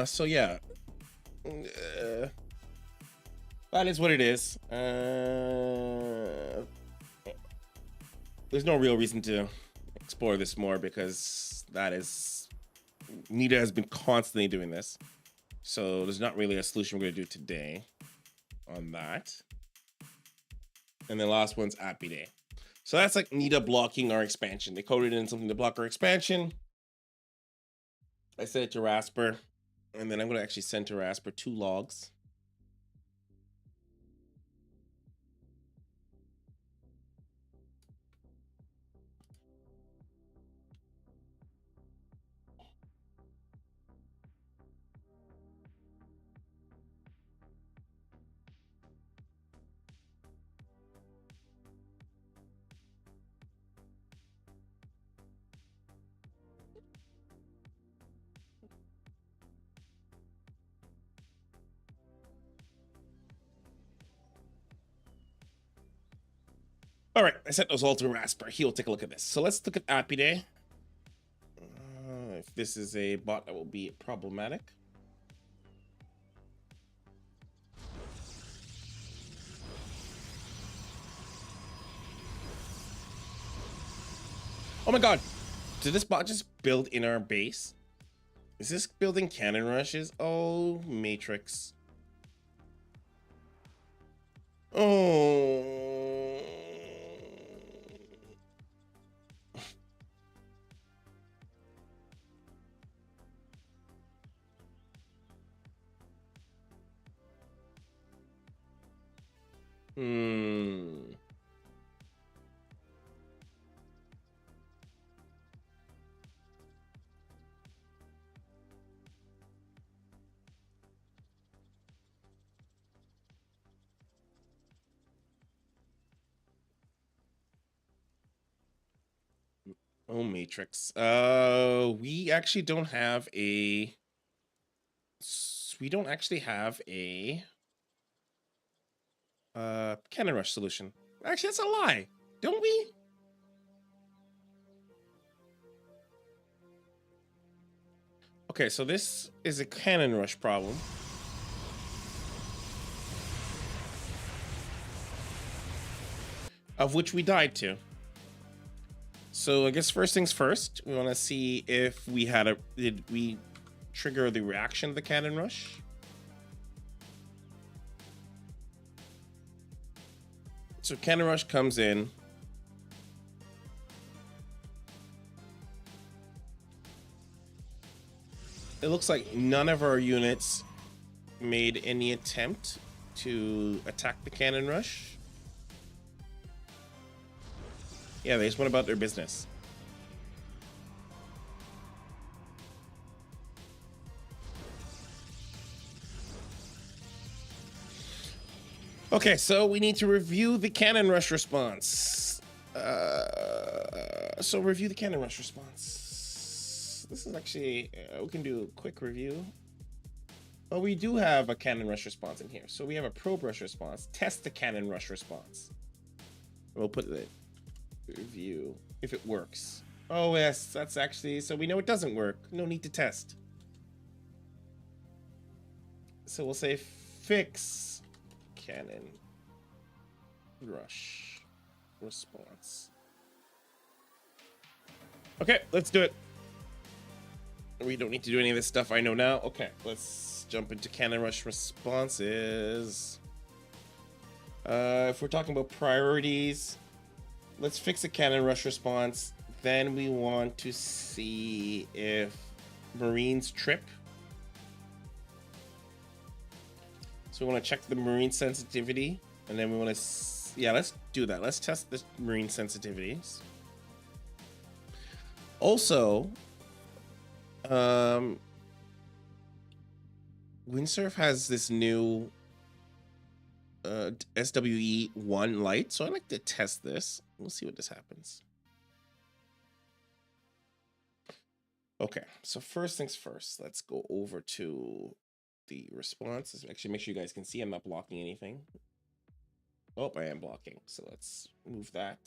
So yeah, that is what it is. There's no real reason to explore this more, because Nita has been constantly doing this. So there's not really a solution we're going to do today on that. And the last one's Apide. So that's like Nita blocking our expansion. They coded in something to block our expansion. I set it to Rasper, and then I'm going to actually send to Rasper 2 logs. All right, I sent those all to Rasper. He'll take a look at this. So let's look at Appy Day. If this is a bot that will be problematic. Oh my god, did this bot just build in our base? Is this building cannon rushes? Oh, Matrix. Oh. Oh, Matrix. We actually don't have a. We don't actually have a. Cannon rush solution. Actually, that's a lie, don't we? Okay, so this is a cannon rush problem. Of which we died to. So I guess first things first, we want to see if we had a. Did we trigger the reaction of the cannon rush? So cannon rush comes in. It looks like none of our units made any attempt to attack the cannon rush. Yeah, they just went about their business. Okay, so we need to review the cannon rush response. So review the cannon rush response. This is actually, we can do a quick review. Oh, we do have a cannon rush response in here. So we have a probe rush response. Test the cannon rush response. We'll put the review if it works. Oh yes, that's actually, so we know it doesn't work. No need to test. So we'll say fix cannon rush response. Okay, let's do it. We don't need to do any of this stuff I know now. Okay, let's jump into cannon rush responses. If we're talking about priorities, let's fix a cannon rush response. Then we want to see if Marines trip. So we want to check the Marine sensitivity, and then we want to, yeah, let's do that. Let's test the Marine sensitivities. Also, Windsurf has this new SWE1 light, so I'd like to test this. We'll see what this happens. Okay, so first things first, let's go over to the response. Let's actually make sure you guys can see I'm not blocking anything. Oh, I am blocking, so let's move that.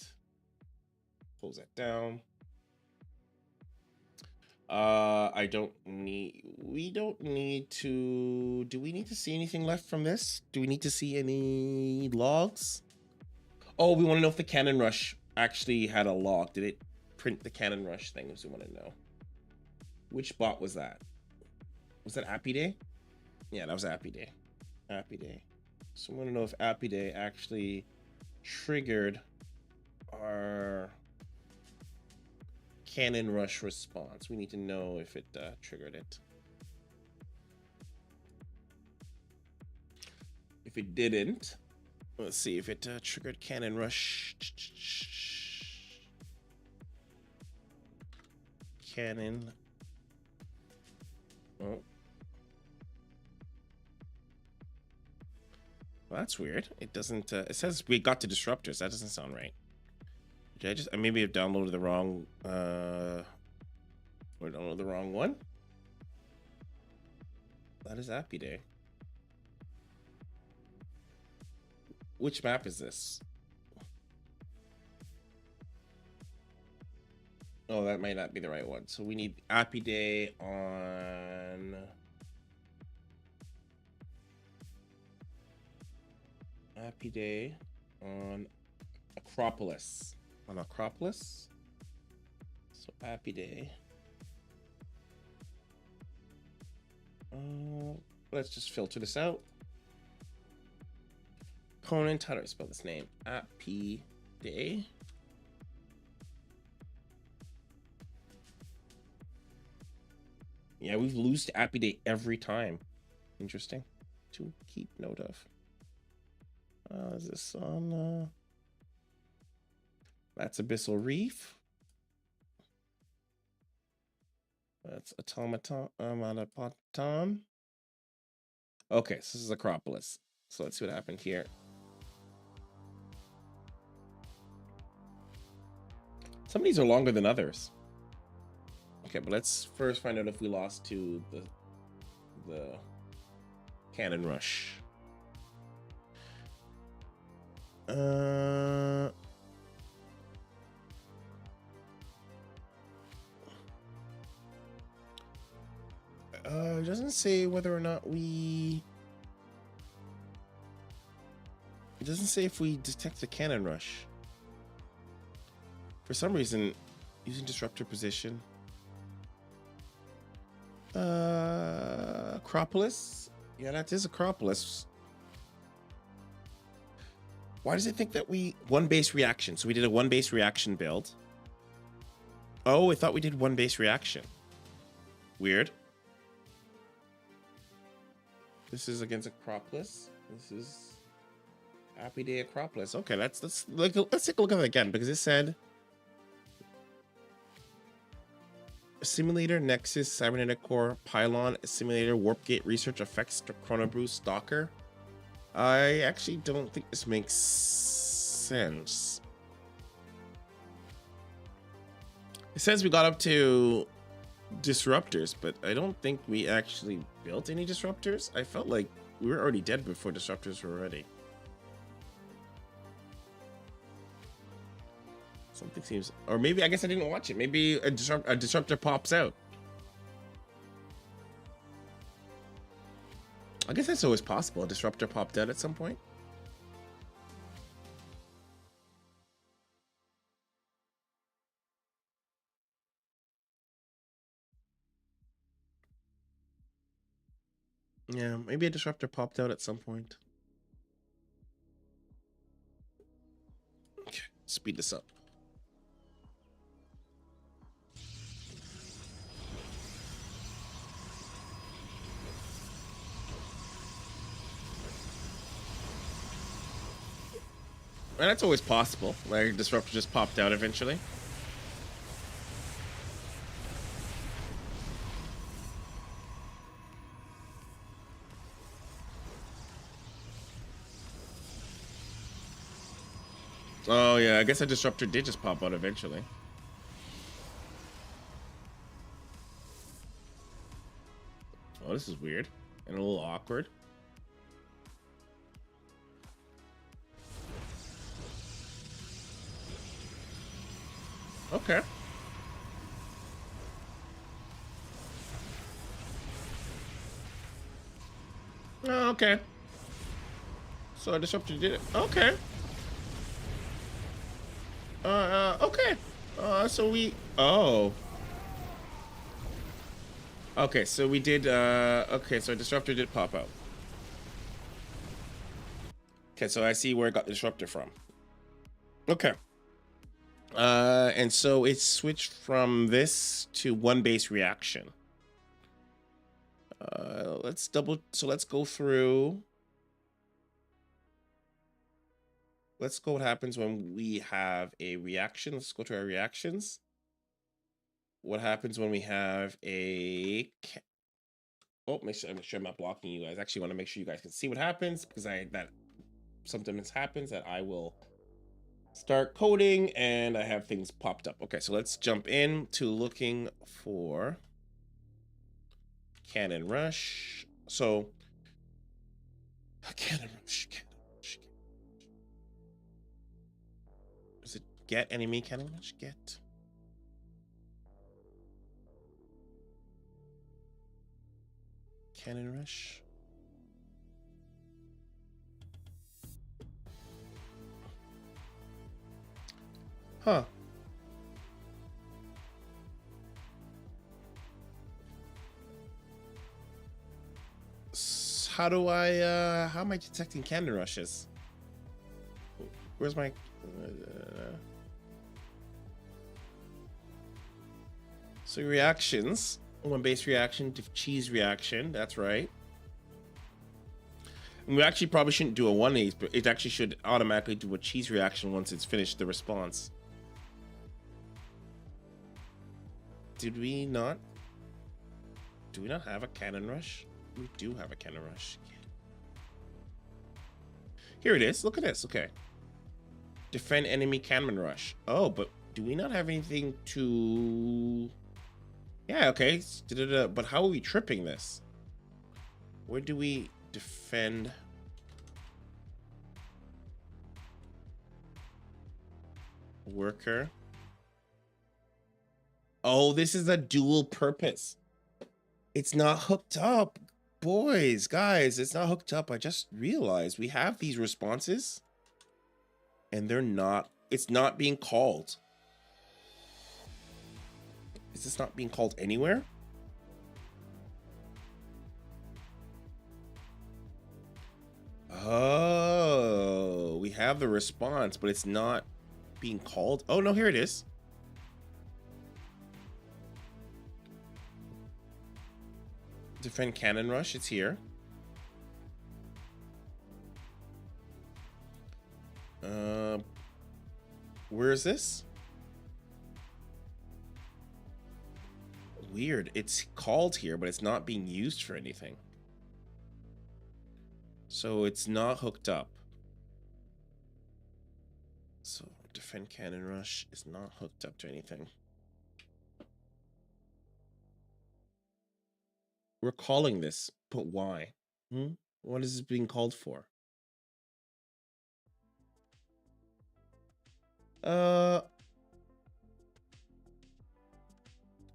Close that down. I don't need, we don't need to, do we need to see anything left from this? Do we need to see any logs? Oh, we want to know if the cannon rush actually had a log. Did it print the cannon rush thing? We want to know. Which bot was that? Was that Appy Day? Yeah, that was Appy Day. Appy Day. So I want to know if Appy Day actually triggered our cannon rush response. We need to know if it triggered it. If it didn't, let's see if it triggered cannon rush. Cannon. Oh. Well, that's weird. It doesn't. It says we got to disruptors. That doesn't sound right. Did I just? Maybe I've downloaded the wrong. Or downloaded the wrong one. That is Appy Day. Which map is this? Oh, that might not be the right one. So we need Appy Day on Appy Day on Acropolis. On Acropolis. So Appy Day. Let's just filter this out. Conan, how do I spell this name? Appy Day. Yeah, we've lost Appy Day every time. Interesting to keep note of. Is this on? That's Abyssal Reef. That's Automaton. Okay, so this is Acropolis. So let's see what happened here. Some of these are longer than others. Okay, but let's first find out if we lost to the cannon rush. It doesn't say whether or not we. It doesn't say if we detect the cannon rush. For some reason, using disruptor position. Acropolis? Yeah, that is Acropolis. Why does it think that we... One base reaction. So we did a one base reaction build. Oh, I thought we did one base reaction. Weird. This is against Acropolis. This is Appy Day Acropolis. Okay, let's take a look at it again, because it said Simulator, Nexus, Cybernetic Core, Pylon, Simulator, Warp Gate, Research, Effects, Chronobrew, Stalker. I actually don't think this makes sense. It says we got up to disruptors, but I don't think we actually built any disruptors. I felt like we were already dead before disruptors were ready. Something seems, or maybe I guess I didn't watch it. Maybe a disruptor pops out. I guess that's always possible. A disruptor popped out at some point. Yeah, maybe a disruptor popped out at some point. Okay, speed this up. And that's always possible. Like a disruptor just popped out eventually. Oh yeah, I guess a disruptor did just pop out eventually. Oh, this is weird and a little awkward. Okay. Oh, okay. So a disruptor did it. Okay. Okay. So we... Oh. Okay, so we did... Okay, so a disruptor did pop out. Okay, so I see where it got the disruptor from. Okay. And so it's switched from this to one base reaction. Let's go through. Let's go what happens when we have a reaction. Let's go to our reactions. What happens when we have a... Oh, make sure I'm not blocking you guys. Actually, want to make sure you guys can see what happens, because sometimes happens that I will start coding and I have things popped up. Okay, so let's jump in to looking for Cannon Rush. So Cannon Rush. Is it get enemy Cannon Rush? Get. Cannon Rush. Huh. How do I, how am I detecting Cannon Rushes? Where's my... So reactions. One base reaction to cheese reaction. That's right. And we actually probably shouldn't do a 1-8, but it actually should automatically do a cheese reaction once it's finished the response. Did we not? Do we not have a Cannon Rush? We do have a Cannon Rush. Here it is. Look at this. Okay. Defend enemy Cannon Rush. Oh, but do we not have anything to... Yeah, okay. But how are we tripping this? Where do we defend? Worker. Oh, this is a dual purpose. It's not hooked up. Boys, guys, it's not hooked up. I just realized we have these responses and they're not, it's not being called. Is this not being called anywhere? Oh, we have the response, but it's not being called. Oh, no, here it is. Defend Cannon Rush, it's here. Where is this? Weird. It's called here, but it's not being used for anything. So it's not hooked up. So defend Cannon Rush is not hooked up to anything. We're calling this, but why? What is this being called for?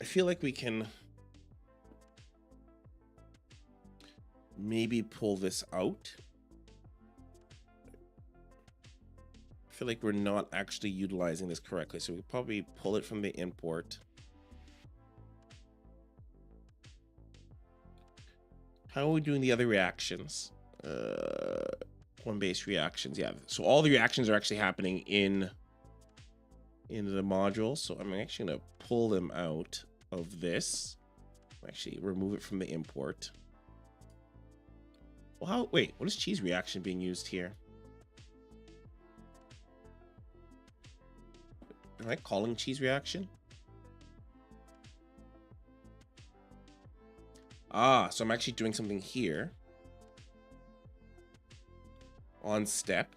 I feel like we can maybe pull this out. I feel like we're not actually utilizing this correctly, so we probably pull it from the import. How are we doing the other reactions? One base reactions, yeah. So all the reactions are actually happening in the module. So I'm actually gonna pull them out of this. Actually, remove it from the import. Well, wait, what is cheese reaction being used here? Am I calling cheese reaction? Ah, so I'm actually doing something here. On step.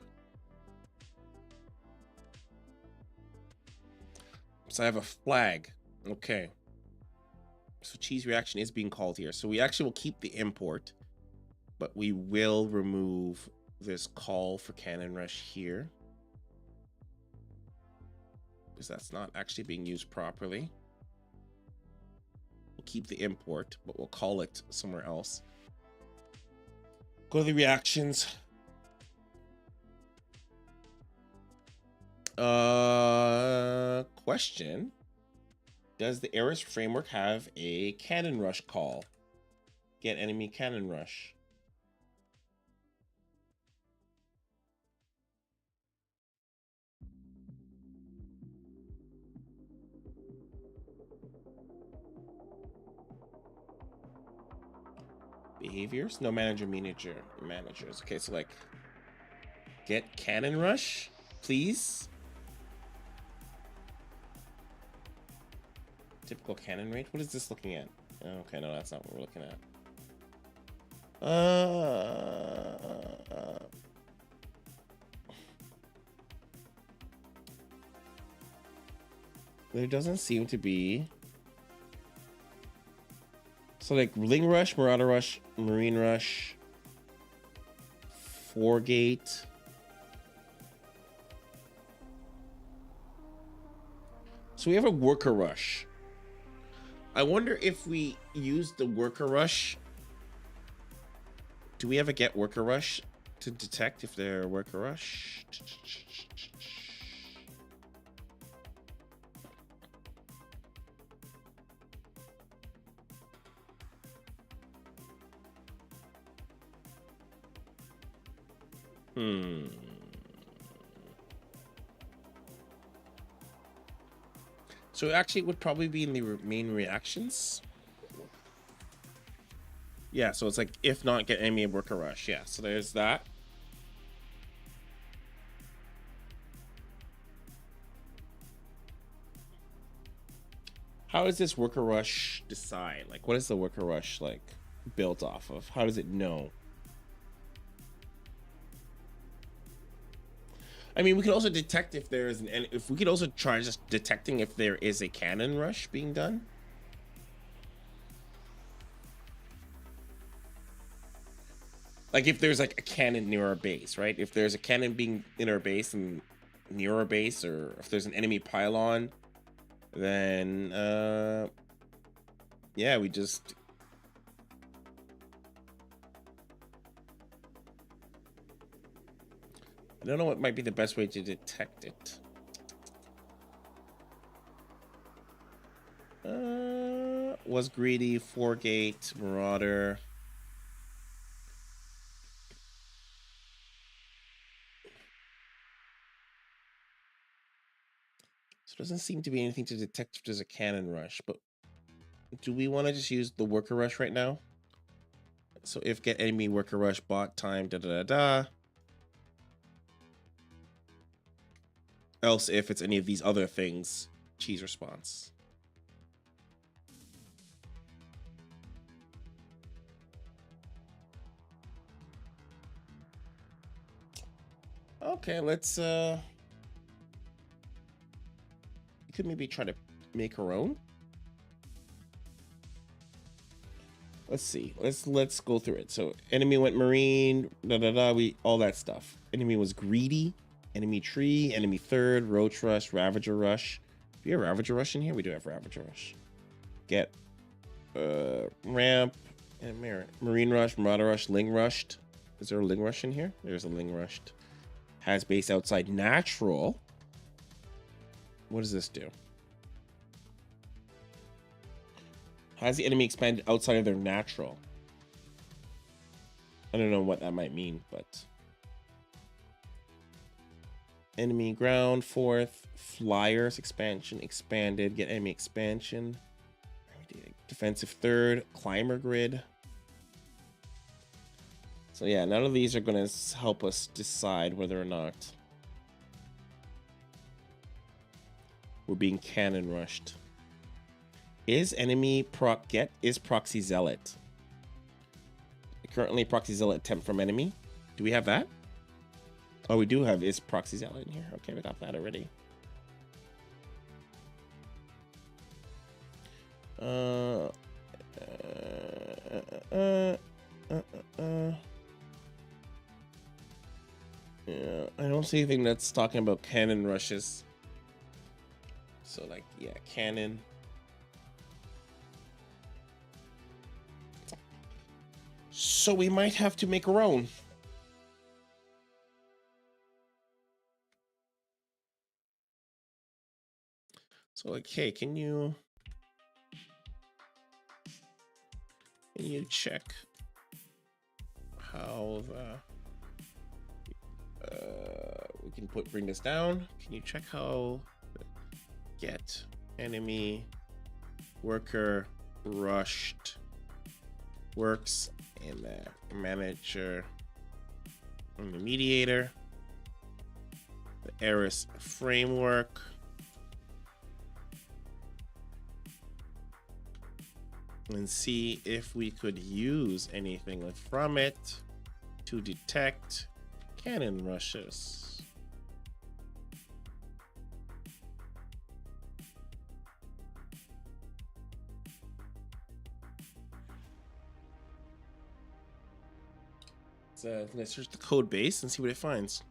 So I have a flag. Okay. So cheese reaction is being called here. So we actually will keep the import, but we will remove this call for Cannon Rush here, because that's not actually being used properly. We'll keep the import, but we'll call it somewhere else. Go to the reactions. Question. Does the Eris framework have a Cannon Rush call? Get enemy Cannon Rush. behaviors. No, managers. Okay, so like get cannon rush, please. Typical cannon rate. What is this looking at? Okay, no, that's not what we're looking at. There doesn't seem to be. So like Ling Rush, Marauder Rush, Marine Rush, 4-gate. So we have a Worker Rush. I wonder if we use the Worker Rush. Do we have a Get Worker Rush to detect if they're Worker Rush? So actually it would probably be in the main reactions. Yeah, so it's like, if not, get enemy Worker Rush. Yeah, so there's that. How does this Worker Rush decide? Like, what is the Worker Rush, like, built off of? How does it know? I mean, we could also detect if there is if we could also try just detecting if there is a cannon rush being done. Like if there's like a cannon near our base, right? If there's a cannon being in our base and near our base, or if there's an enemy pylon, then yeah, we just I don't know what might be the best way to detect it. Was greedy, 4-gate, marauder. So it doesn't seem to be anything to detect if there's a cannon rush, but do we want to just use the Worker Rush right now? So if get enemy Worker Rush, bot time, da-da-da-da. Else if it's any of these other things, cheese response. Okay, let's we could maybe try to make our own. Let's see. Let's go through it. So enemy went marine, we all that stuff. Enemy was greedy, enemy tree, enemy third, roach rush, ravager rush. Do we have ravager rush in here? We do have ravager rush. Get ramp and marine rush, marauder rush, ling rushed. Is there a ling rush in here? There's a ling rushed. Has base outside natural. What does this do? Has the enemy expanded outside of their natural? I don't know what that might mean, but enemy ground, 4th, flyers expansion, expanded, get enemy expansion, defensive 3rd, climber grid. So yeah, none of these are going to help us decide whether or not we're being cannon rushed. Is enemy proc get is proxy zealot. Currently proxy zealot temp from enemy. Do we have that? Oh, we do have is proxy zealot in here. Okay, we got that already. Yeah, I don't see anything that's talking about cannon rushes. So like, yeah, cannon. So we might have to make our own. So like, hey, can you check how the we can bring this down? Can you check how get enemy worker rushed works in the manager and the mediator, the Eris framework. And see if we could use anything from it to detect cannon rushes. So let's search the code base and see what it finds.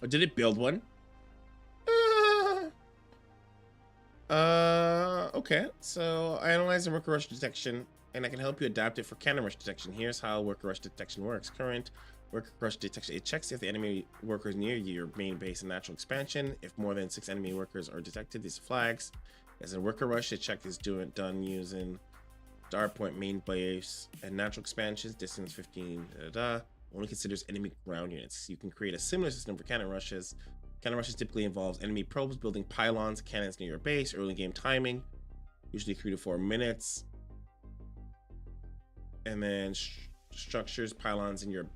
Oh, did it build one? Okay. So I analyze the worker rush detection, and I can help you adapt it for cannon rush detection. Here's how worker rush detection works. Current worker rush detection. It checks if the enemy workers near your main base and natural expansion. If more than 6 enemy workers are detected, these flags. As a worker rush, the check is done using start point, main base, and natural expansions. Distance 15. Only considers enemy ground units. You can create a similar system for cannon rushes. Cannon rushes typically involves enemy probes building pylons, cannons near your base, early game timing, usually 3 to 4 minutes. And then structures, pylons in your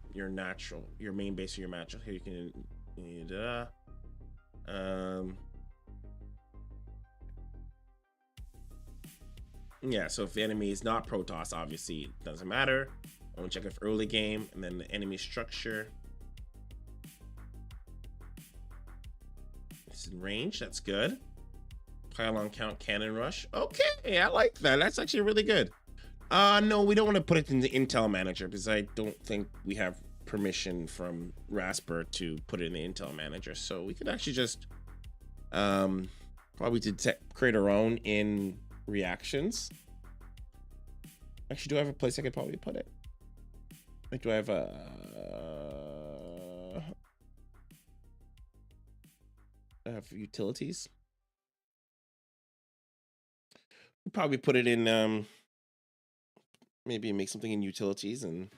main base or your natural. Here you can yeah, so if the enemy is not Protoss, obviously it doesn't matter. Only check if early game, and then the enemy structure. It's in range, that's good. Pylon count, cannon rush. Okay, I like that. That's actually really good. No, we don't want to put it in the Intel manager because I don't think we have permission from Rasper to put it in the Intel manager. So we could actually just probably create our own in reactions. Actually, do I have a place I could probably put it? Like, do I have a I have utilities? We'll probably put it in maybe make something in utilities and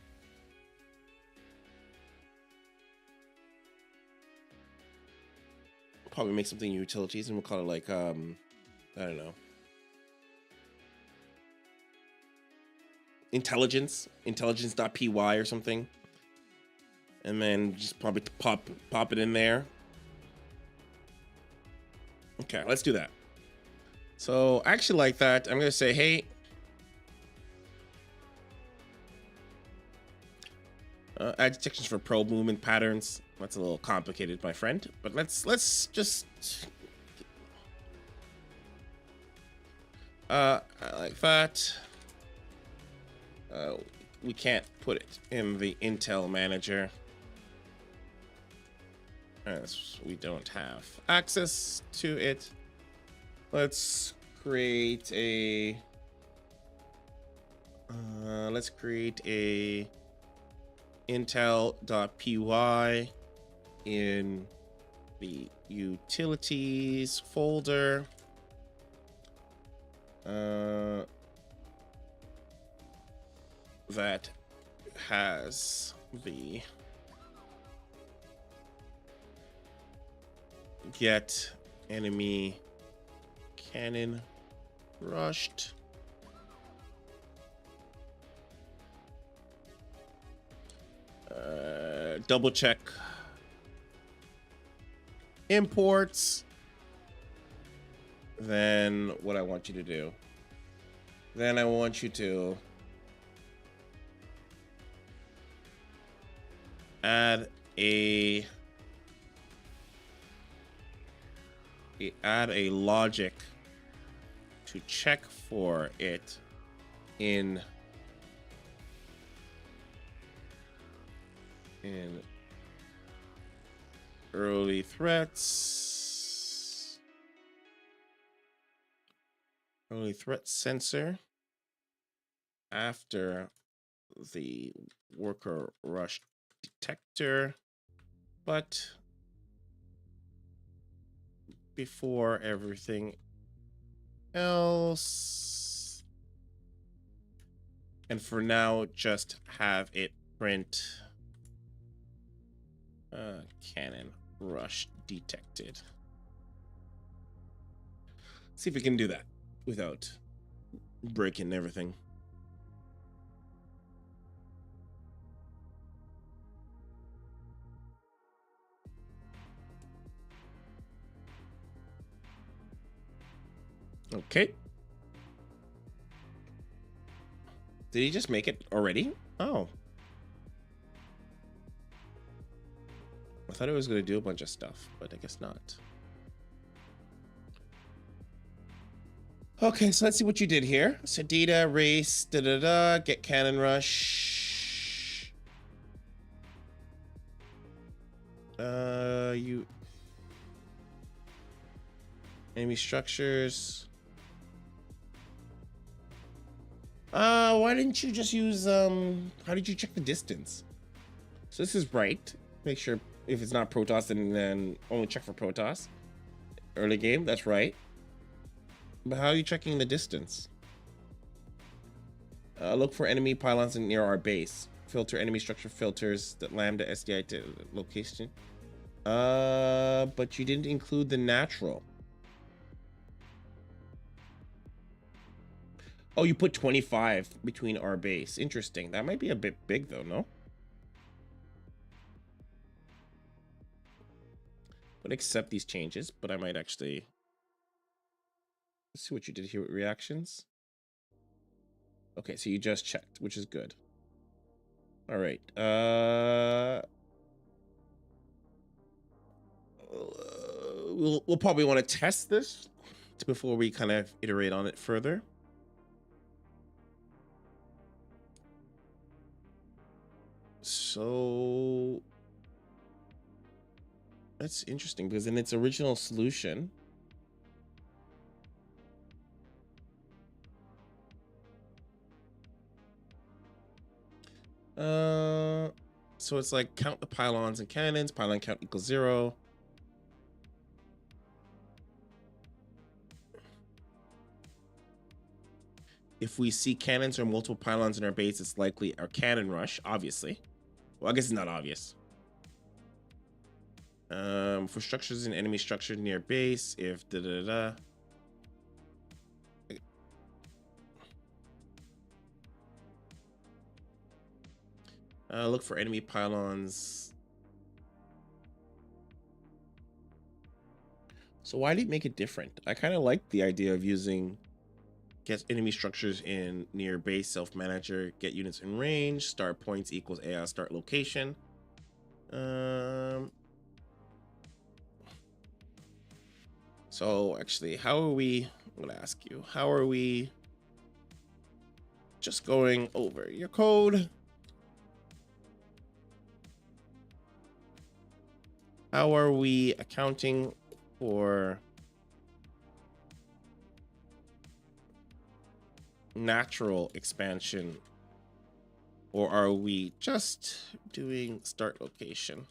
probably make something in utilities and we'll call it like I don't know, intelligence.py or something, and then just probably pop it in there. Okay, let's do that. So I actually like that. I'm gonna say, hey, add detections for probe movement patterns. That's a little complicated, my friend, but let's just I like that. We can't put it in the Intel manager as we don't have access to it. Let's create a intel.py in the utilities folder. That has the get enemy cannon rushed. Double check imports. Then what I want you to do, then I want you to add a logic to check for it in early threats, early threat sensor after the worker rush detector, but before everything else. And for now, just have it print Cannon rush detected. See if we can do that without breaking everything. Okay. Did he just make it already? Oh. I thought it was going to do a bunch of stuff, but I guess not. Okay, so let's see what you did here. Sedita, race, get cannon rush. You enemy structures. Why didn't you just use how did you check the distance? So this is right. Make sure if it's not Protoss, then only check for Protoss. Early game, that's right. But how are you checking the distance? Look for enemy pylons near our base. Filter enemy structure filters that lambda SDI to location. But you didn't include the natural. Oh, you put 25 between our base. Interesting. That might be a bit big though, no? Would accept these changes, but I might actually... Let's see what you did here with reactions. Okay, so you just checked, which is good. All right. We'll probably want to test this before we kind of iterate on it further. So that's interesting because in its original solution, so it's like count the pylons and cannons. Pylon count equals 0. If we see cannons or multiple pylons in our base, it's likely our cannon rush, obviously. Well, I guess it's not obvious. For structures in enemy structure near base, if look for enemy pylons. So why did it make it different? I kind of like the idea of using get enemy structures in near base self-manager, get units in range, start points equals AI start location. So actually, how are we, I'm gonna ask you, how are we just going over your code? How are we accounting for natural expansion, or are we just doing start location?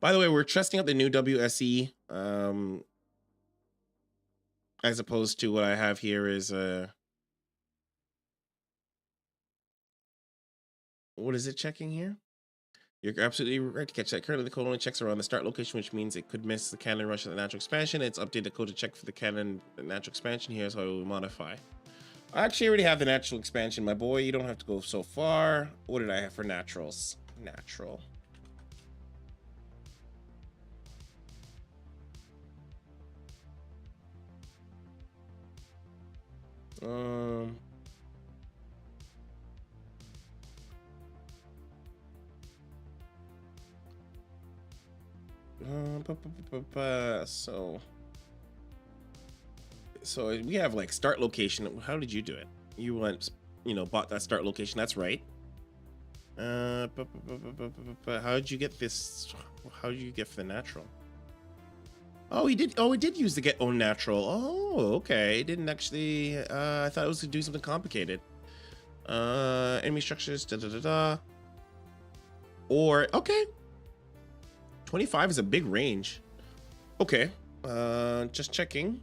By the way, we're testing out the new WSE as opposed to what I have here is what is it checking here? You're absolutely right to catch that. Currently, the code only checks around the start location, which means it could miss the cannon rush of the natural expansion. It's updated the code to check for the cannon natural expansion. Here's how we modify. I actually already have the natural expansion, my boy. You don't have to go so far. What did I have for naturals? Natural. So we have like start location. How did you do it? You went, bought that start location. That's right. How did you get this? How did you get for the natural? Oh, he did. Oh, he did use the get own natural. Oh, okay. It didn't actually. I thought it was to do something complicated. Enemy structures. Or okay. 25 is a big range. Okay. Just checking.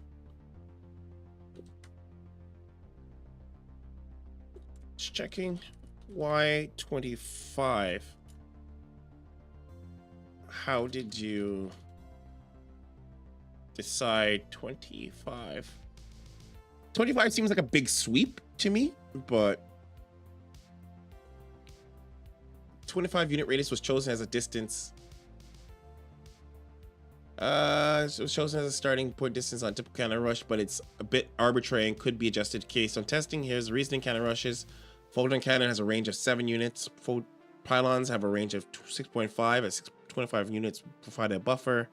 Just checking. Why 25? How did you decide 25? 25 seems like a big sweep to me, but 25 unit radius was chosen as a distance. So it was chosen as a starting point distance on typical cannon rush, but it's a bit arbitrary and could be adjusted case on testing. Here's the reasoning: cannon rushes. Photon cannon has a range of 7 units. Pylons have a range of 6.5 at 25 units, provide a buffer.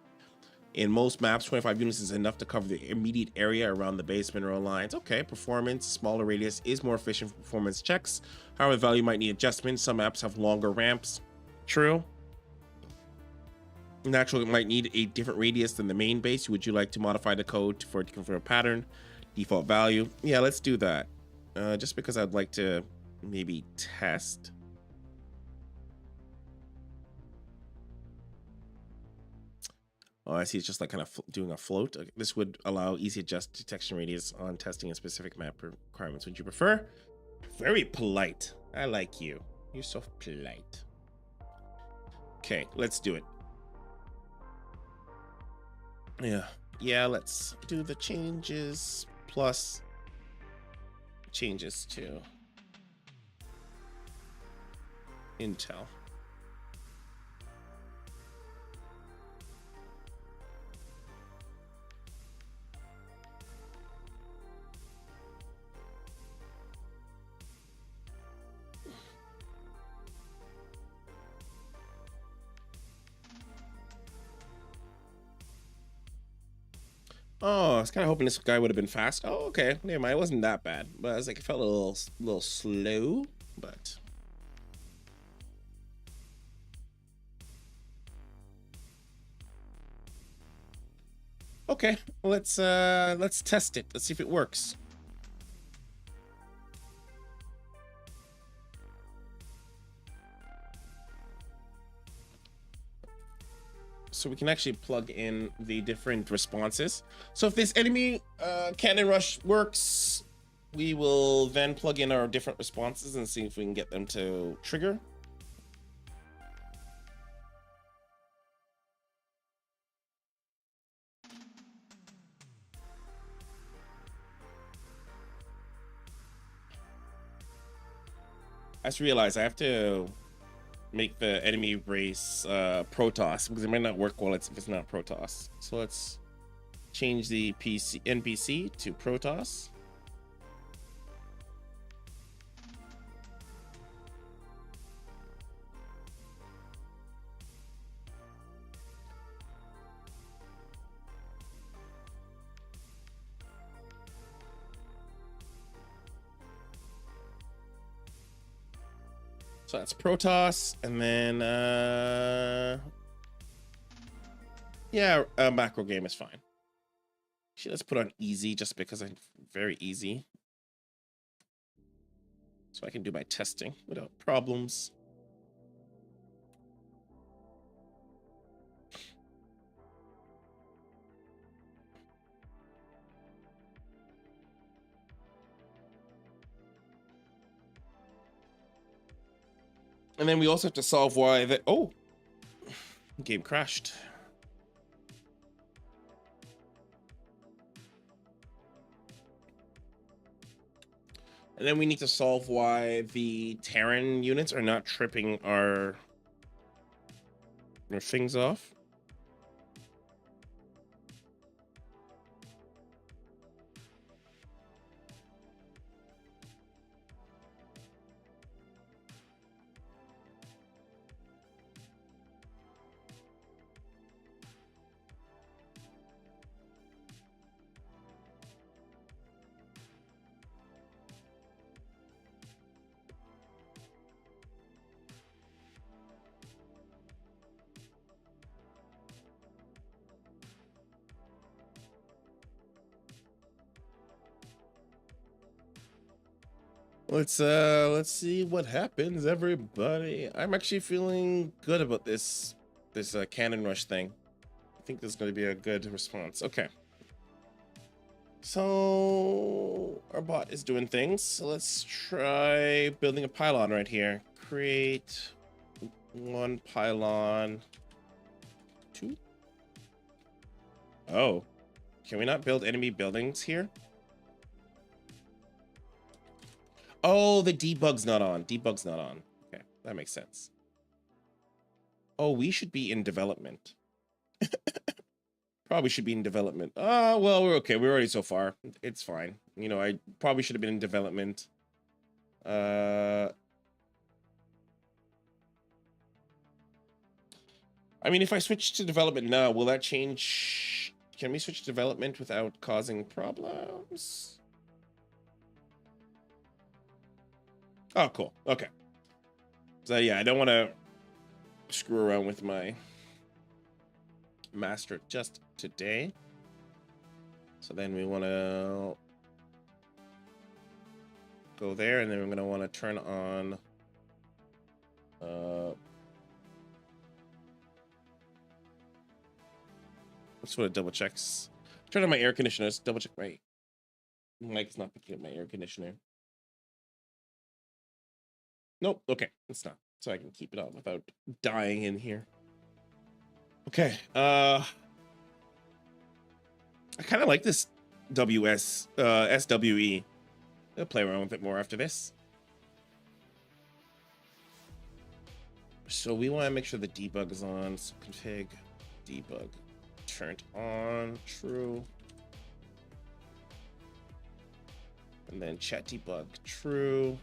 In most maps, 25 units is enough to cover the immediate area around the base mineral lines. Okay, performance, smaller radius is more efficient for performance checks. However, the value might need adjustment. Some maps have longer ramps. True. Naturally, it might need a different radius than the main base. Would you like to modify the code for it to confirm a pattern? Default value. Yeah, let's do that. Just because I'd like to maybe test. Oh, I see. It's just like kind of doing a float. Okay, this would allow easy adjust detection radius on testing and specific map requirements. Would you prefer? Very polite. I like you. You're so polite. Okay, let's do it. Yeah, let's do the changes plus changes to Intel. Oh, I was kind of hoping this guy would have been fast. Oh, okay. Never mind. It wasn't that bad. But I was like, it felt a little slow, but okay. Let's test it. Let's see if it works. So we can actually plug in the different responses. So if this enemy cannon rush works, we will then plug in our different responses and see if we can get them to trigger. I just realized I have to make the enemy race Protoss because it might not work well if it's not Protoss. So let's change the NPC to Protoss. So that's Protoss, and then yeah, macro game is fine. Actually, let's put on easy just because I'm very easy, so I can do my testing without problems. And then we also have to solve why that. Oh, game crashed. And then we need to solve why the Terran units are not tripping our things off. Let's see what happens, everybody. I'm actually feeling good about this cannon rush thing. I think this is going to be a good response. Okay. So our bot is doing things. So let's try building a pylon right here. Create one pylon. Two. Oh, can we not build enemy buildings here? Oh, the debug's not on. Debug's not on. Okay, that makes sense. Oh, we should be in development. Probably should be in development. Well, we're okay. We're already so far. It's fine. You know, I probably should have been in development. I mean, if I switch to development now, will that change? Can we switch to development without causing problems? Oh, cool. Okay. So yeah, I don't want to screw around with my master just today. So then we want to go there, and then we're going to want to turn on let's want to double checks. Turn on my air conditioners. Double check my mic's not picking up my air conditioner. Nope. Okay, it's not. So I can keep it on without dying in here. Okay. I kind of like this SWE. I'll play around with it more after this. So we want to make sure the debug is on. So config debug turned on, true. And then chat debug, true.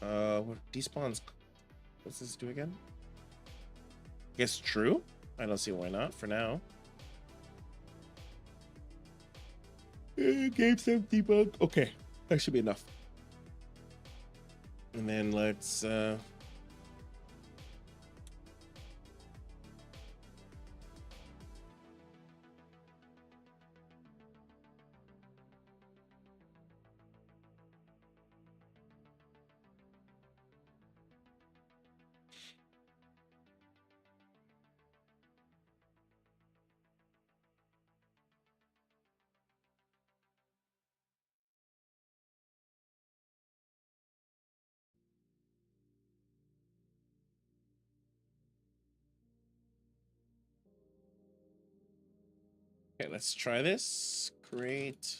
What despawns? What's this do again? Guess true. I don't see why not for now. Game save debug. Okay, that should be enough. And then let's okay, let's try this. Create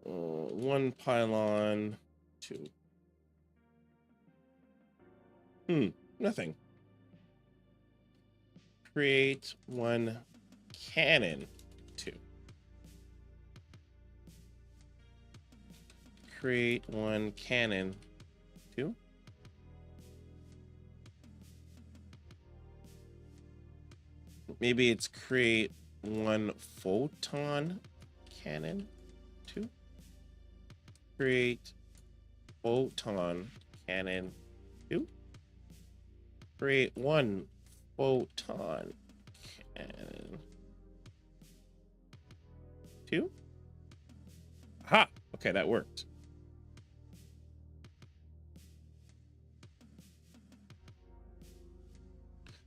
one pylon, two. Nothing. Create one cannon, two. Create one cannon, two. Maybe it's create one photon cannon, two. Create photon cannon, two. Create one photon cannon, two. Aha! Okay, that worked.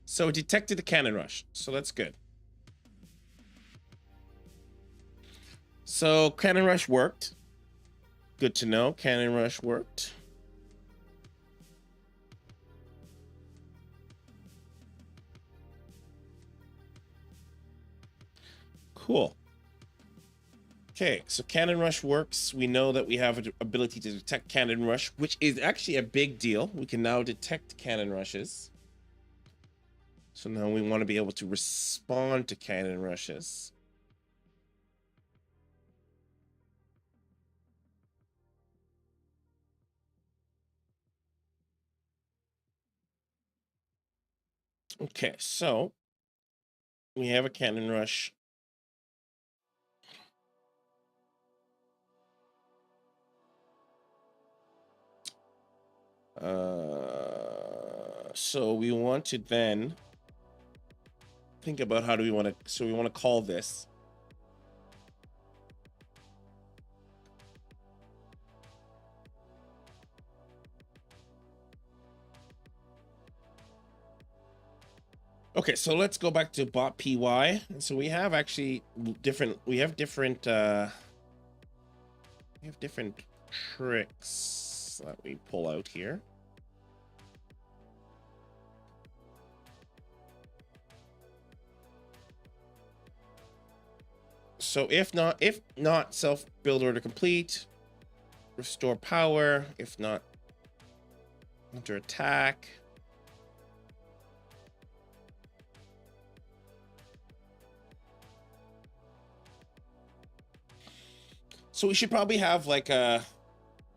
So it detected the cannon rush, so that's good. So cannon rush worked. Good to know. Cannon rush worked. Cool. Okay, so cannon rush works. We know that we have an ability to detect cannon rush, which is actually a big deal. We can now detect cannon rushes. So now we want to be able to respond to cannon rushes. Okay, so we have a cannon rush. So we want to then think about how do we want to, so we want to call this. Okay, so let's go back to bot py. And so we have actually different tricks that we pull out here. So if not self build order complete, restore power. If not, under attack. So we should probably have like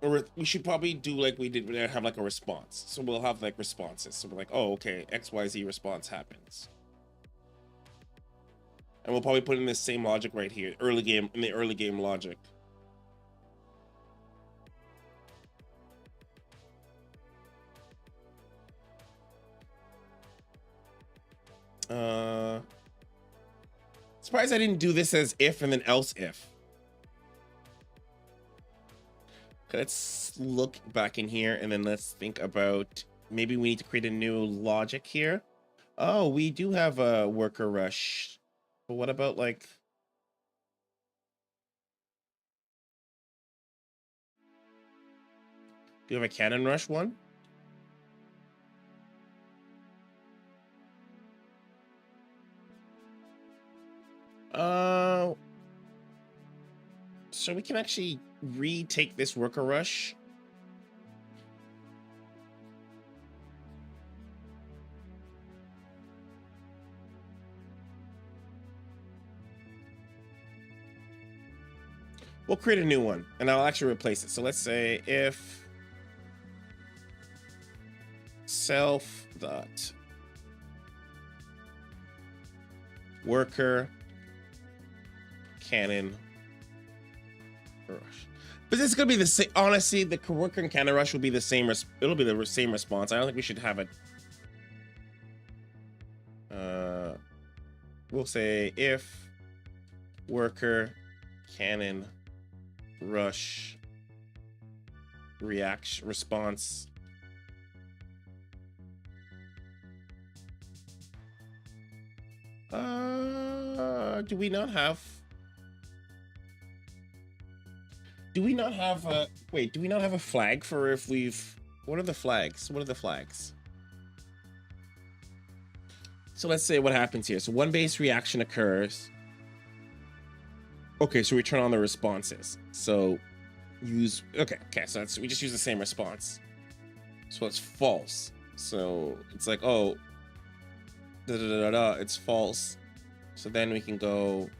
we should probably do like we did, have like a response. So we'll have like responses. So we're like, oh, okay, XYZ response happens. And we'll probably put in the same logic right here, in the early game logic. Surprised I didn't do this as if and then else if. Let's look back in here and then let's think about, maybe we need to create a new logic here. Oh, we do have a worker rush. But what about like, do you have a cannon rush one? So we can actually retake this worker rush. We'll create a new one and I'll actually replace it. So let's say if self dot worker cannon rush. But this is gonna be the same. Honestly, the worker and cannon rush will be the same. It'll be the same response. I don't think we should have it. We'll say if worker cannon rush reaction response do we not have wait, do we not have a flag for if we've, what are the flags? So let's say what happens here. So one base reaction occurs. Okay, so we turn on the responses. So use, okay, so we just use the same response. So it's false. So it's like, oh, it's false. So then we can go,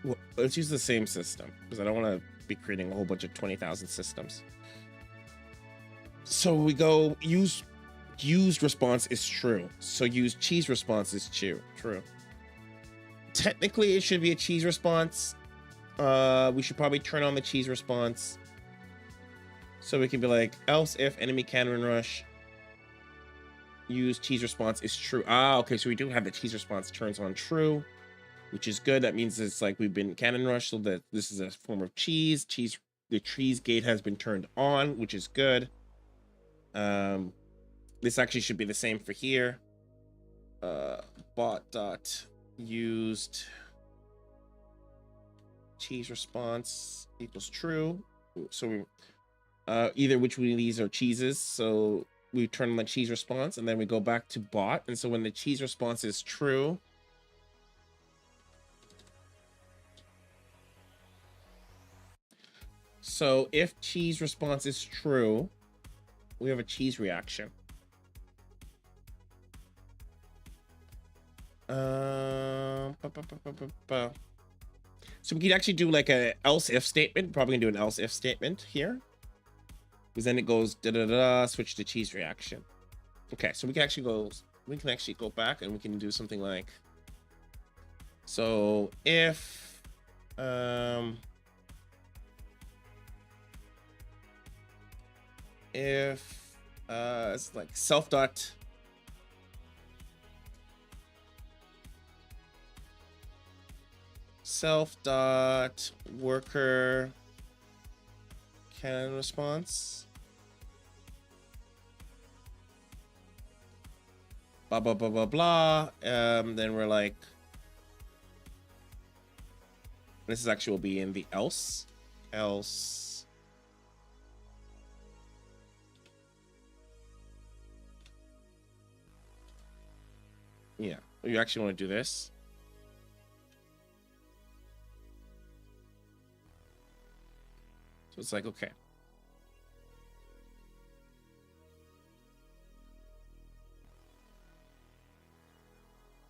well, let's use the same system because I don't want to be creating a whole bunch of 20,000 systems. So we go used response is true. So use cheese response is true. Technically, it should be a cheese response. We should probably turn on the cheese response. So we can be like, else if enemy cannon rush, use cheese response is true. Ah, okay, so we do have the cheese response turns on true, which is good. That means it's like we've been cannon rushed, so that this is a form of cheese. The cheese gate has been turned on, which is good. This actually should be the same for here. Bot dot used cheese response equals true. So we either which one of these are cheeses. So we turn on the cheese response and then we go back to bot. And so when the cheese response is true, so if cheese response is true, we have a cheese reaction. So we could actually do like a else if statement. Probably gonna do an else if statement here, because then it goes switch to cheese reaction. Okay, so we can actually go back and we can do something like, so if it's like self dot worker cannon response blah blah blah blah blah. Then we're like, this is actually will be in the else. Yeah, you actually want to do this. So it's like, okay.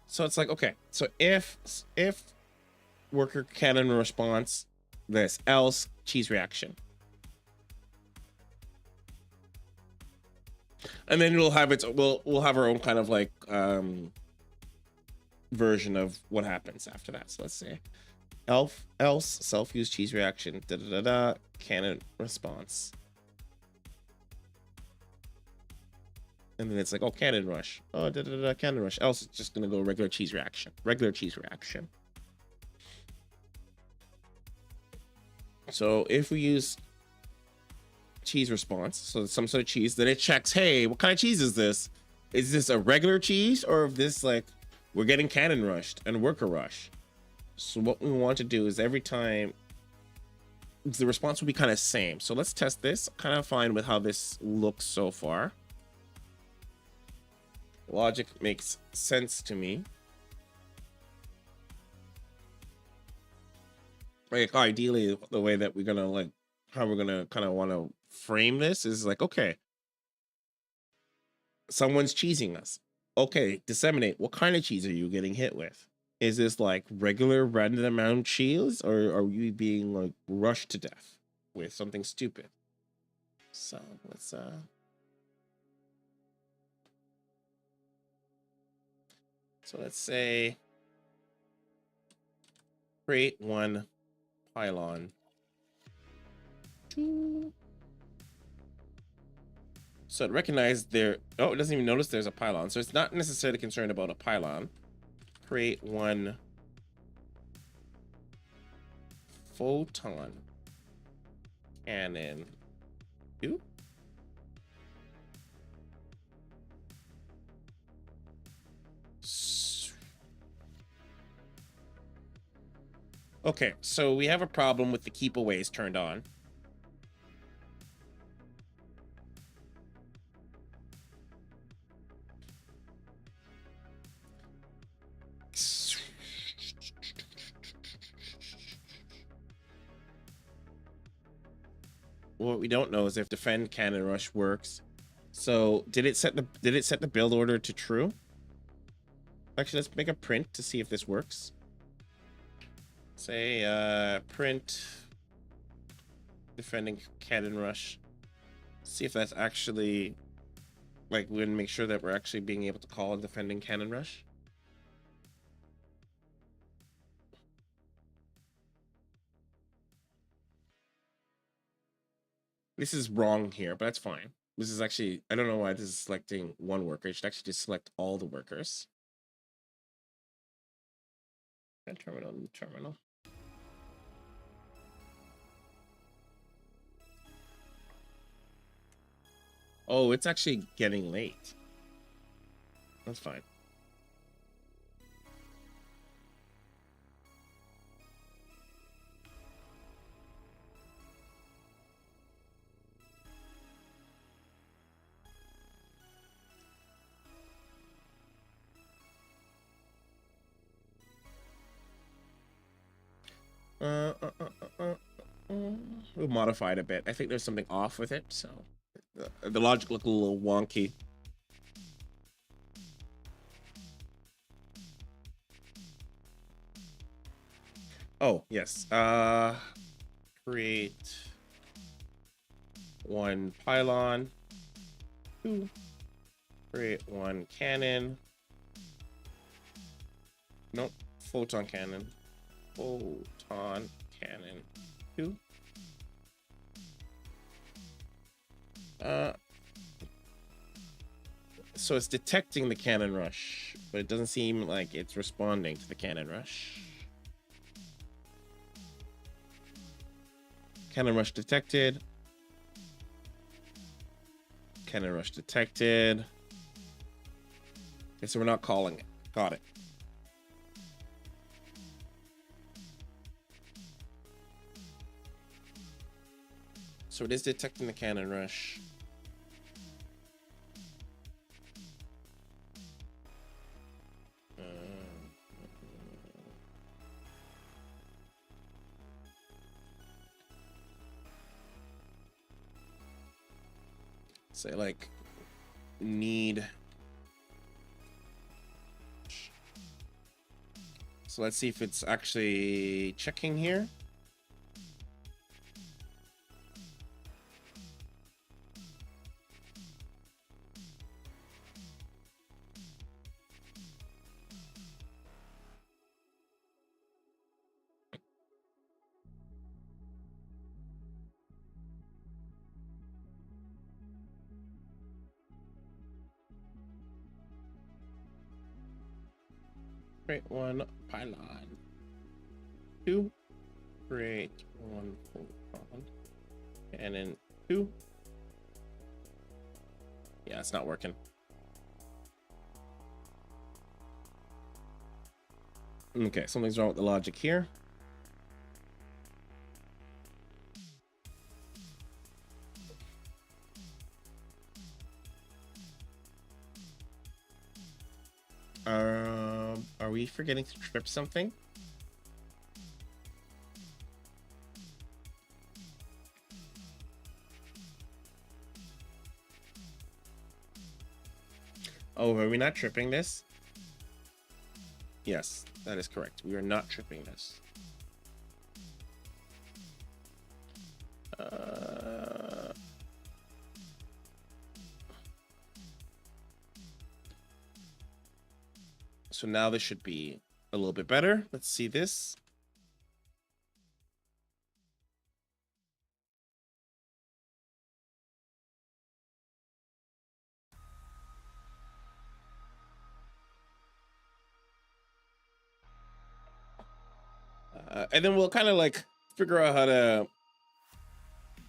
So it's like, okay. So if worker canon response this, else cheese reaction. And then we'll have we'll have our own kind of like version of what happens after that. So let's say else self-use cheese reaction canon response. And then it's like, oh, cannon rush. Oh, cannon rush. Else it's just gonna go regular cheese reaction. So if we use cheese response, so some sort of cheese, then it checks, hey, what kind of cheese is this? Is this a regular cheese, or if this, like, we're getting cannon rushed and worker rush? So what we want to do is every time the response will be kind of same. So let's test this. Kind of fine with how this looks so far. Logic makes sense to me. Like, ideally, the way that we're gonna, like, how we're gonna kind of want to frame this is like, okay, someone's cheesing us. Okay, disseminate. What kind of cheese are you getting hit with? Is this like regular random amount cheese, or are you being like rushed to death with something stupid? So let's so let's say create one pylon. So it recognized there. Oh, it doesn't even notice there's a pylon. So it's not necessarily concerned about a pylon. Create one photon cannon. Two. Okay, so we have a problem with the keep aways turned on. What we don't know is if defend cannon rush works. So did it set the build order to true? Actually, let's make a print to see if this works. Say print defending cannon rush. See if that's actually, like, we're gonna make sure that we're actually being able to call a defending cannon rush. This is wrong here, but that's fine. This is actually, I don't know why this is selecting one worker. It should actually just select all the workers. And terminal. Oh, it's actually getting late. That's fine. We'll modify it a bit. I think there's something off with it, so the logic looked a little wonky. Oh, yes. Create one pylon. Two. Create one cannon. Nope. Photon cannon. Photon cannon. Two. So it's detecting the cannon rush, but it doesn't seem like it's responding to the cannon rush. Cannon rush detected. Cannon rush detected. Okay, so we're not calling it. Got it. So it is detecting the cannon rush. Say like need. So let's see if it's actually checking here. Create one pylon. 2. Create one pylon. And then 2. Yeah, it's not working. Okay, something's wrong with the logic here. Are we forgetting to trip something? Oh, are we not tripping this? Yes, that is correct. We are not tripping this. So now this should be a little bit better. Let's see this. And then we'll kind of like figure out how to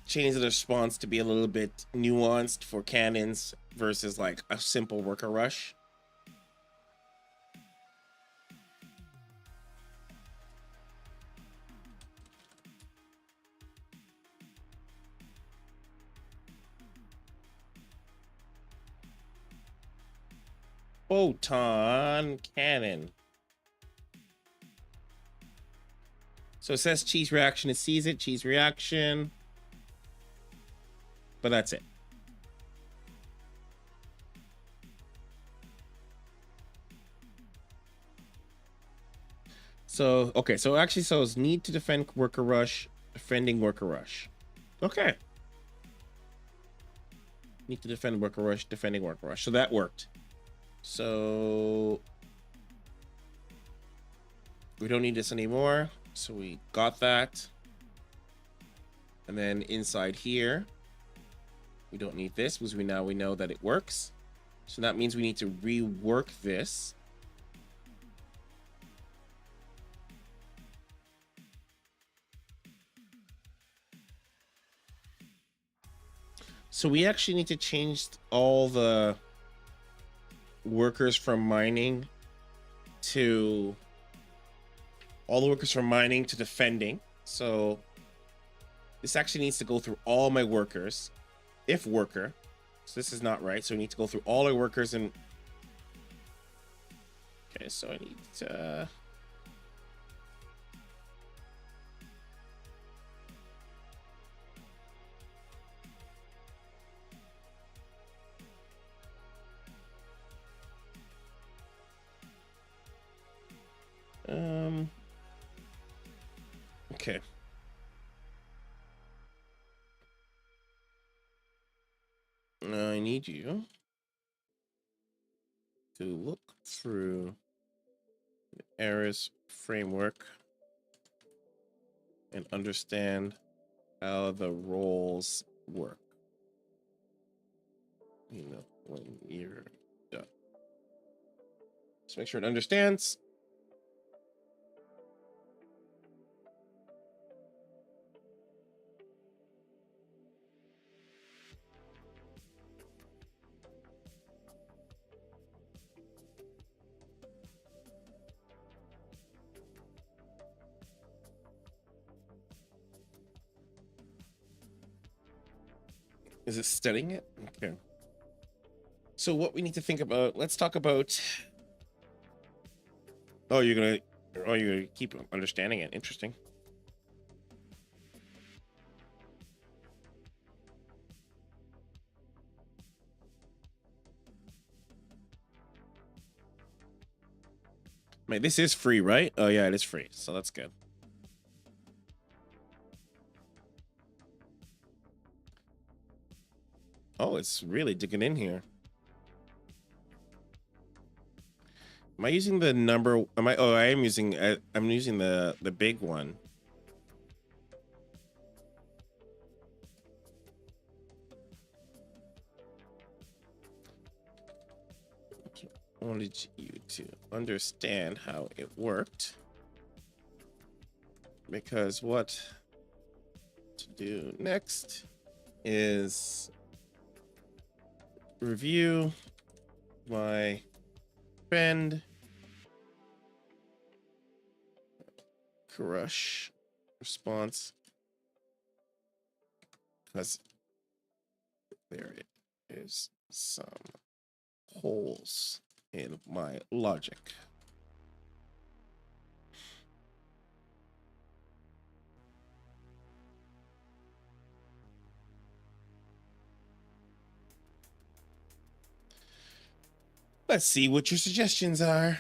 change the response to be a little bit nuanced for cannons versus like a simple worker rush. Photon cannon. So it says cheese reaction. It sees it. Cheese reaction. But that's it. So, okay. So actually, so it's need to defend worker rush, defending worker rush. Okay. Need to defend worker rush, defending worker rush. So that worked. So we don't need this anymore. So we got that. And then inside here, we don't need this because we know that it works. So that means we need to rework this. So we actually need to change all the workers from mining to defending. So this actually needs to go through all my workers, if worker. So this is not right. So we need to go through all our workers and okay, so I need to okay. I need you to look through the Eris framework and understand how the roles work. You know, when you're done. Just make sure it understands. Is it studying it? Okay. So what we need to think about, let's talk about. Oh, you're gonna keep understanding it. Interesting. Wait, this is free, right? Oh yeah, it is free, so that's good. Oh, it's really digging in here. Am I using the number? Am I? Oh, I am using. I'm using the big one. I wanted you to understand how it worked, because what to do next is review my friend crush response, because there is some holes in my logic. Let's see what your suggestions are.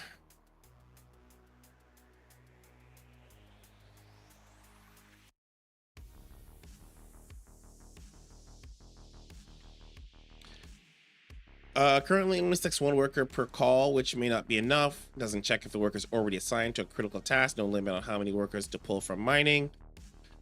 Currently only sticks one worker per call, which may not be enough. Doesn't check if the worker is already assigned to a critical task. No limit on how many workers to pull from mining.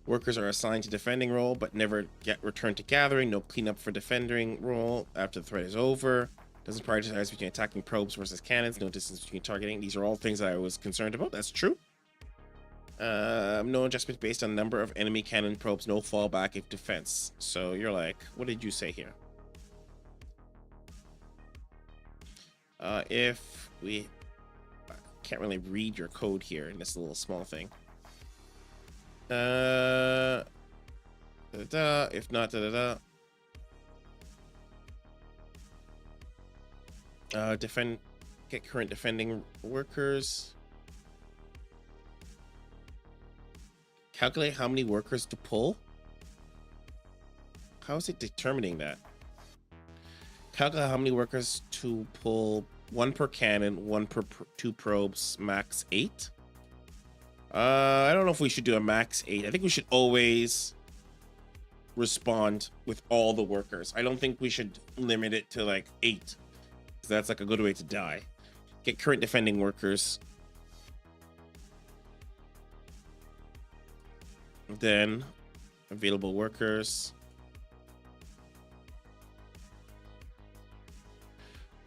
Workers are assigned to defending role, but never get returned to gathering. No cleanup for defending role after the threat is over. Doesn't prioritize between attacking probes versus cannons. No distance between targeting. These are all things that I was concerned about. That's true. No adjustment based on number of enemy cannon probes. No fallback if defense. So you're like, what did you say here? If we can't really read your code here in this little small thing. If not, defend, get current defending workers. Calculate how many workers to pull. How is it determining that? Calculate how many workers to pull. One per cannon, one per two probes, max 8. I don't know if we should do a max 8. I think we should always respond with all the workers. I don't think we should limit it to like 8, because that's like a good way to die. Get current defending workers. Then available workers.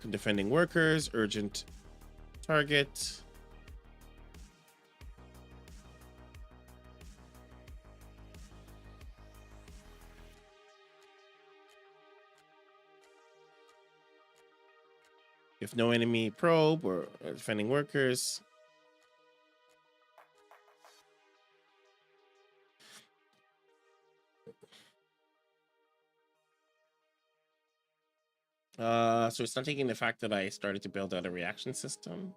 Defending workers, urgent target. If no enemy probe or defending workers. So it's not taking the fact that I started to build out a reaction system.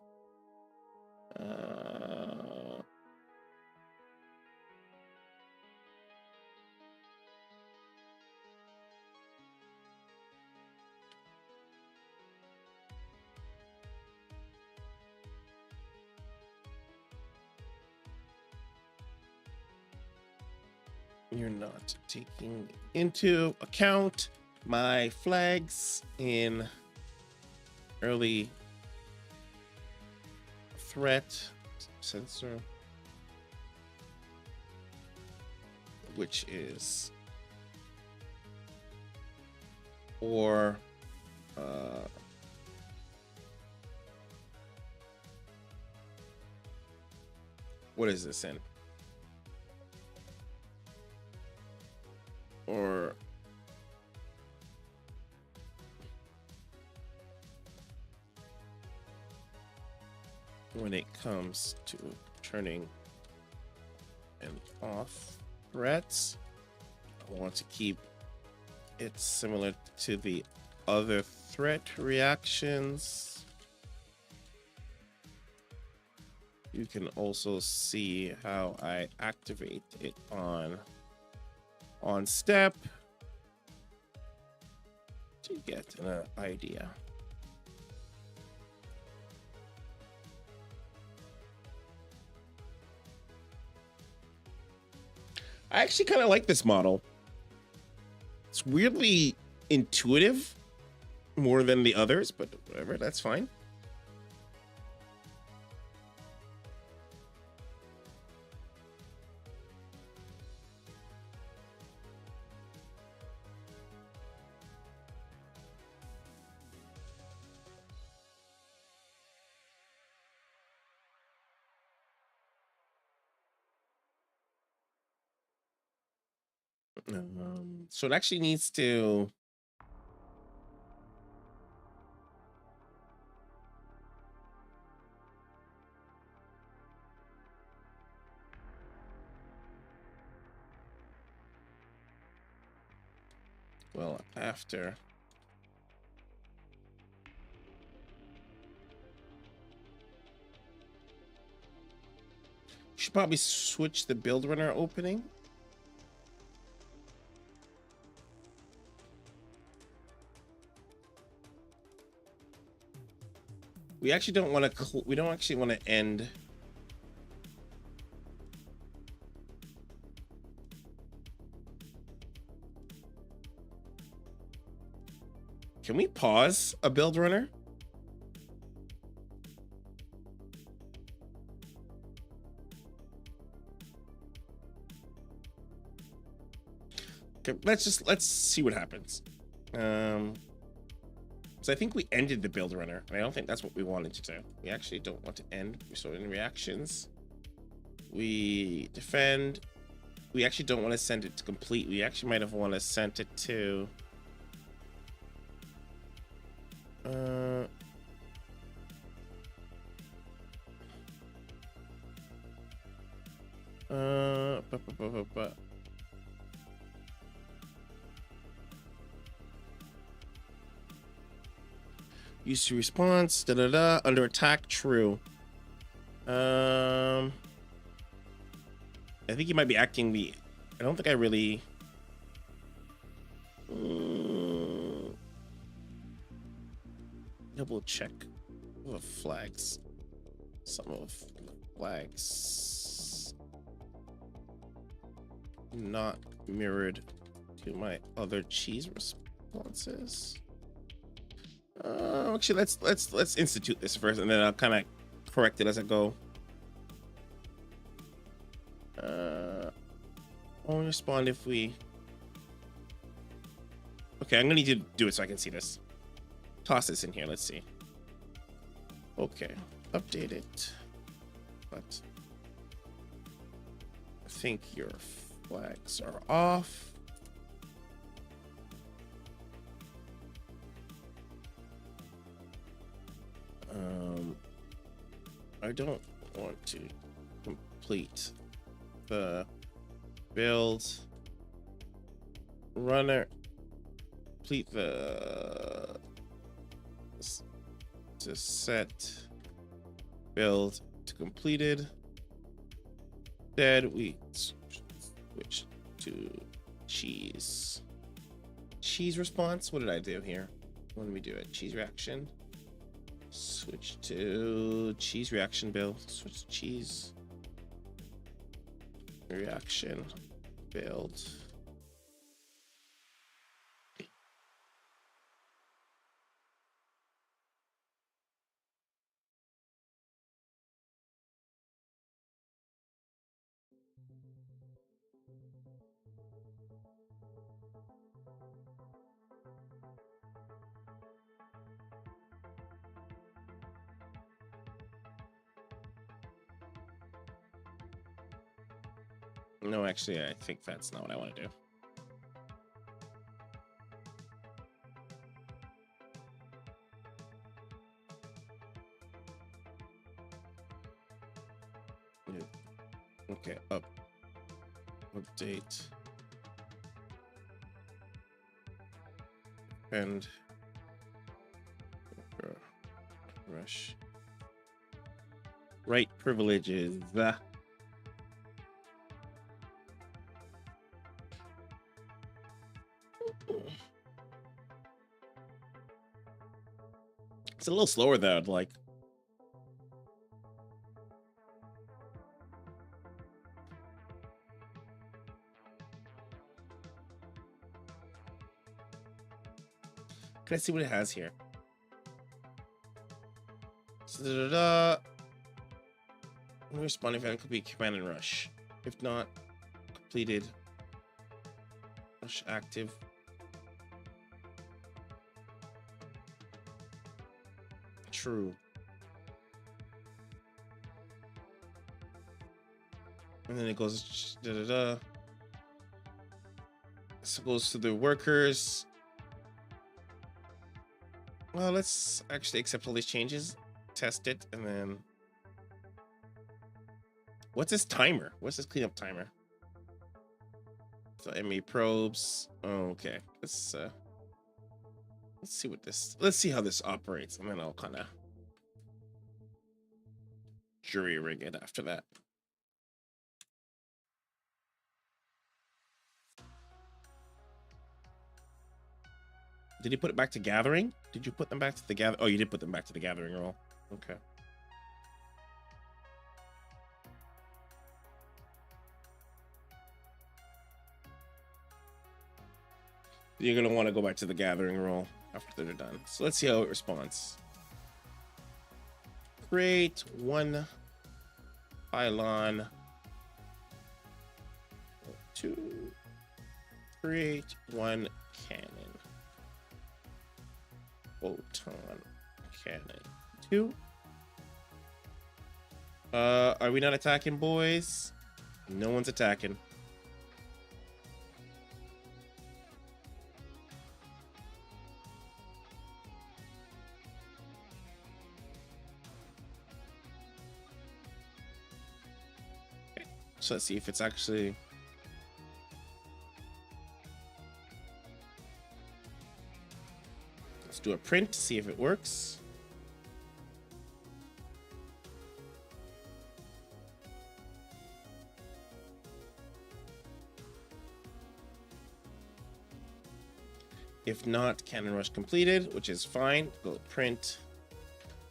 You're not taking into account my flags in early threat sensor, which is or what is this in? Or when it comes to turning and off threats, I want to keep it's similar to the other threat reactions. You can also see how I activate it on step to get an idea. I actually kind of like this model. It's weirdly intuitive more than the others, but whatever, that's fine. So it actually needs to after should probably switch the build runner opening. We actually don't want to. We don't actually want to end. Can we pause a build runner? Okay, let's see what happens. So I think we ended the build runner, and I don't think that's what we wanted to do. We actually don't want to end. So in reactions, we defend. We actually don't want to send it to complete. We actually might have want to send it to used to response under attack true. I think he might be acting the. I don't think I really. Double check the flags. Some of the flags not mirrored to my other cheese responses. Actually, let's institute this first, and then I'll kind of correct it as I go. Only respond if we. Okay, I'm gonna need to do it so I can see this. Toss this in here. Let's see. Okay, update it. But I think your flags are off. I don't want to complete the build runner. Complete the to set build to completed. Instead, we switch to cheese response. What did I do here? When did we do it? Cheese reaction. Switch to cheese reaction build. Switch to cheese reaction build. No, actually, I think that's not what I want to do. Okay, update. and rush. Right privileges. It's a little slower than I'd like. Can I see what it has here? When responding event could be command and rush. If not completed, rush active. True. And then it goes So it goes to the workers. Well, let's actually accept all these changes, test it, and then what's this timer? What's this cleanup timer? So ME probes. Oh, okay. Let's see what this. Let's see how this operates, and then I'll kind of jury rig it after that. Did he put it back to gathering? Did you put them back to the gather? Oh, you did put them back to the gathering role. Okay. You're gonna want to go back to the gathering role after they're done. So let's see how it responds. Create one pylon. 2. Create one cannon. Photon cannon. 2. Are we not attacking, boys? No one's attacking. Okay. So let's see if it's actually. Let's do a print to see if it works. If not, cannon rush completed, which is fine. Go print.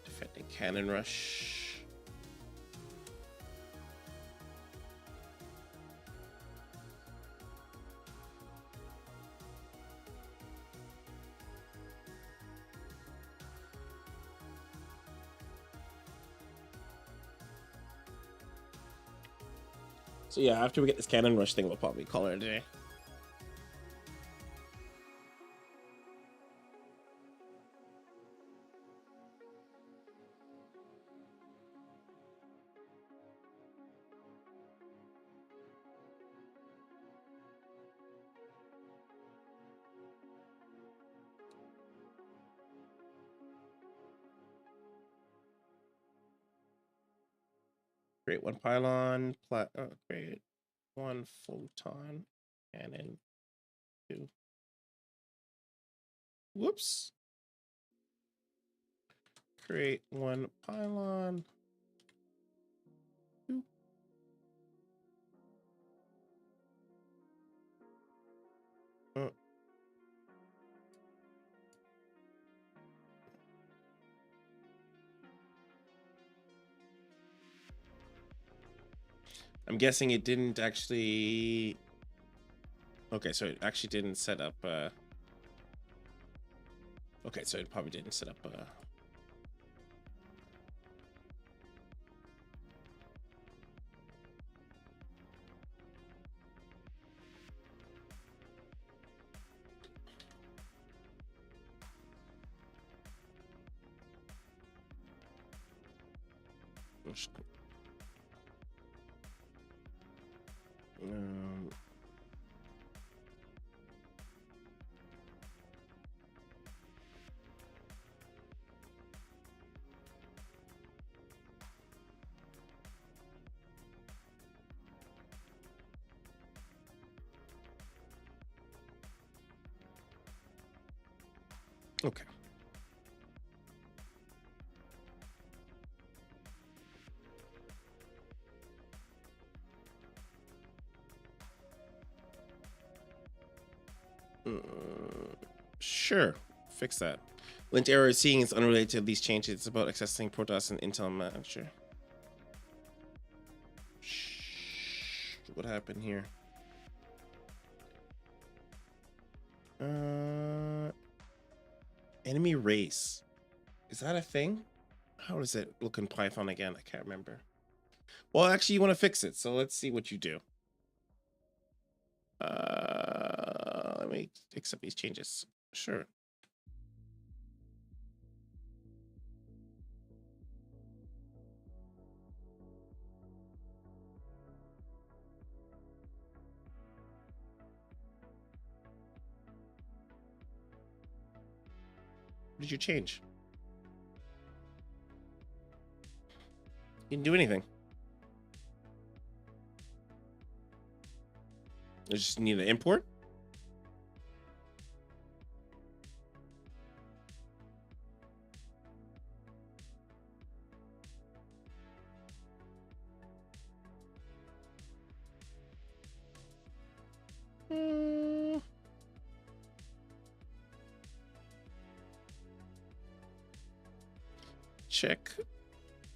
Defending cannon rush. So yeah, after we get this cannon rush thing, we'll probably call it a day. Create one pylon, create one photon cannon. 2. Whoops. Create one pylon. 2. I'm guessing it didn't actually. Okay, so it actually didn't set up. Okay, so it probably didn't set up. Um, Okay. Sure. Fix that. Lint error is seeing is unrelated to these changes. It's about accessing Protoss and Intel Manager. What happened here? Enemy race. Is that a thing? How does it look in Python again? I can't remember. Well, actually, you want to fix it, so let's see what you do. Let me accept these changes. Sure. What did you change? You didn't do anything. I just need an import. Check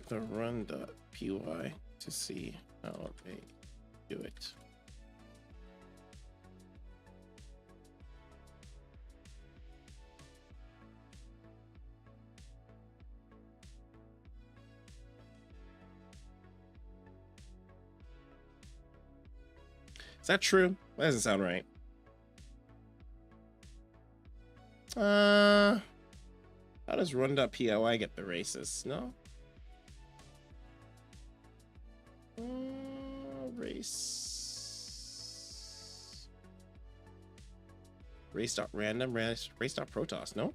the run.py to see how they do it. Is that true? That doesn't sound right. How does run.py get the races? No? Race.random, race.protoss, no?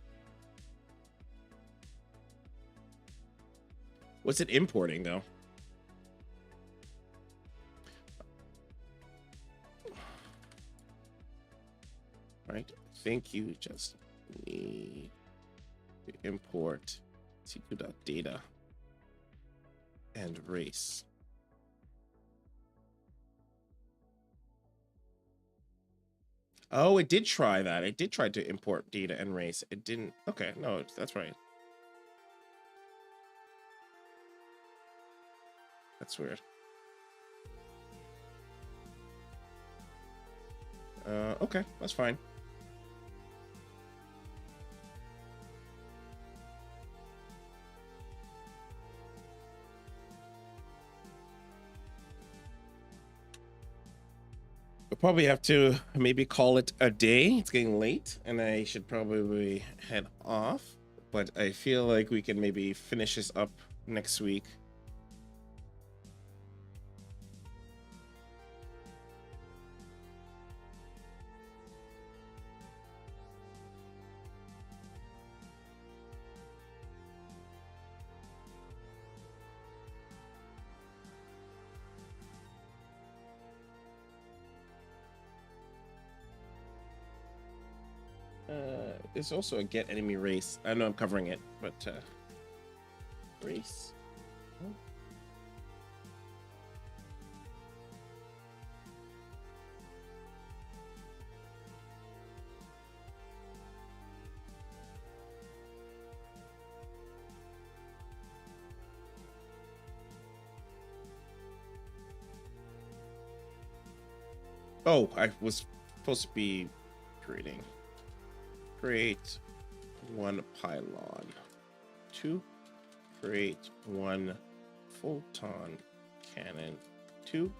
What's it importing though? Right, I think you just need to import cq.data and race. Oh, it did try that. It did try to import data and race. It didn't. Okay, no, that's right. That's weird. Okay, that's fine. We'll probably have to maybe call it a day. It's getting late and I should probably head off, but I feel like we can maybe finish this up next week. There's also a get enemy race. I know I'm covering it, but race. Oh, I was supposed to be create one pylon, 2, create one photon cannon, 2,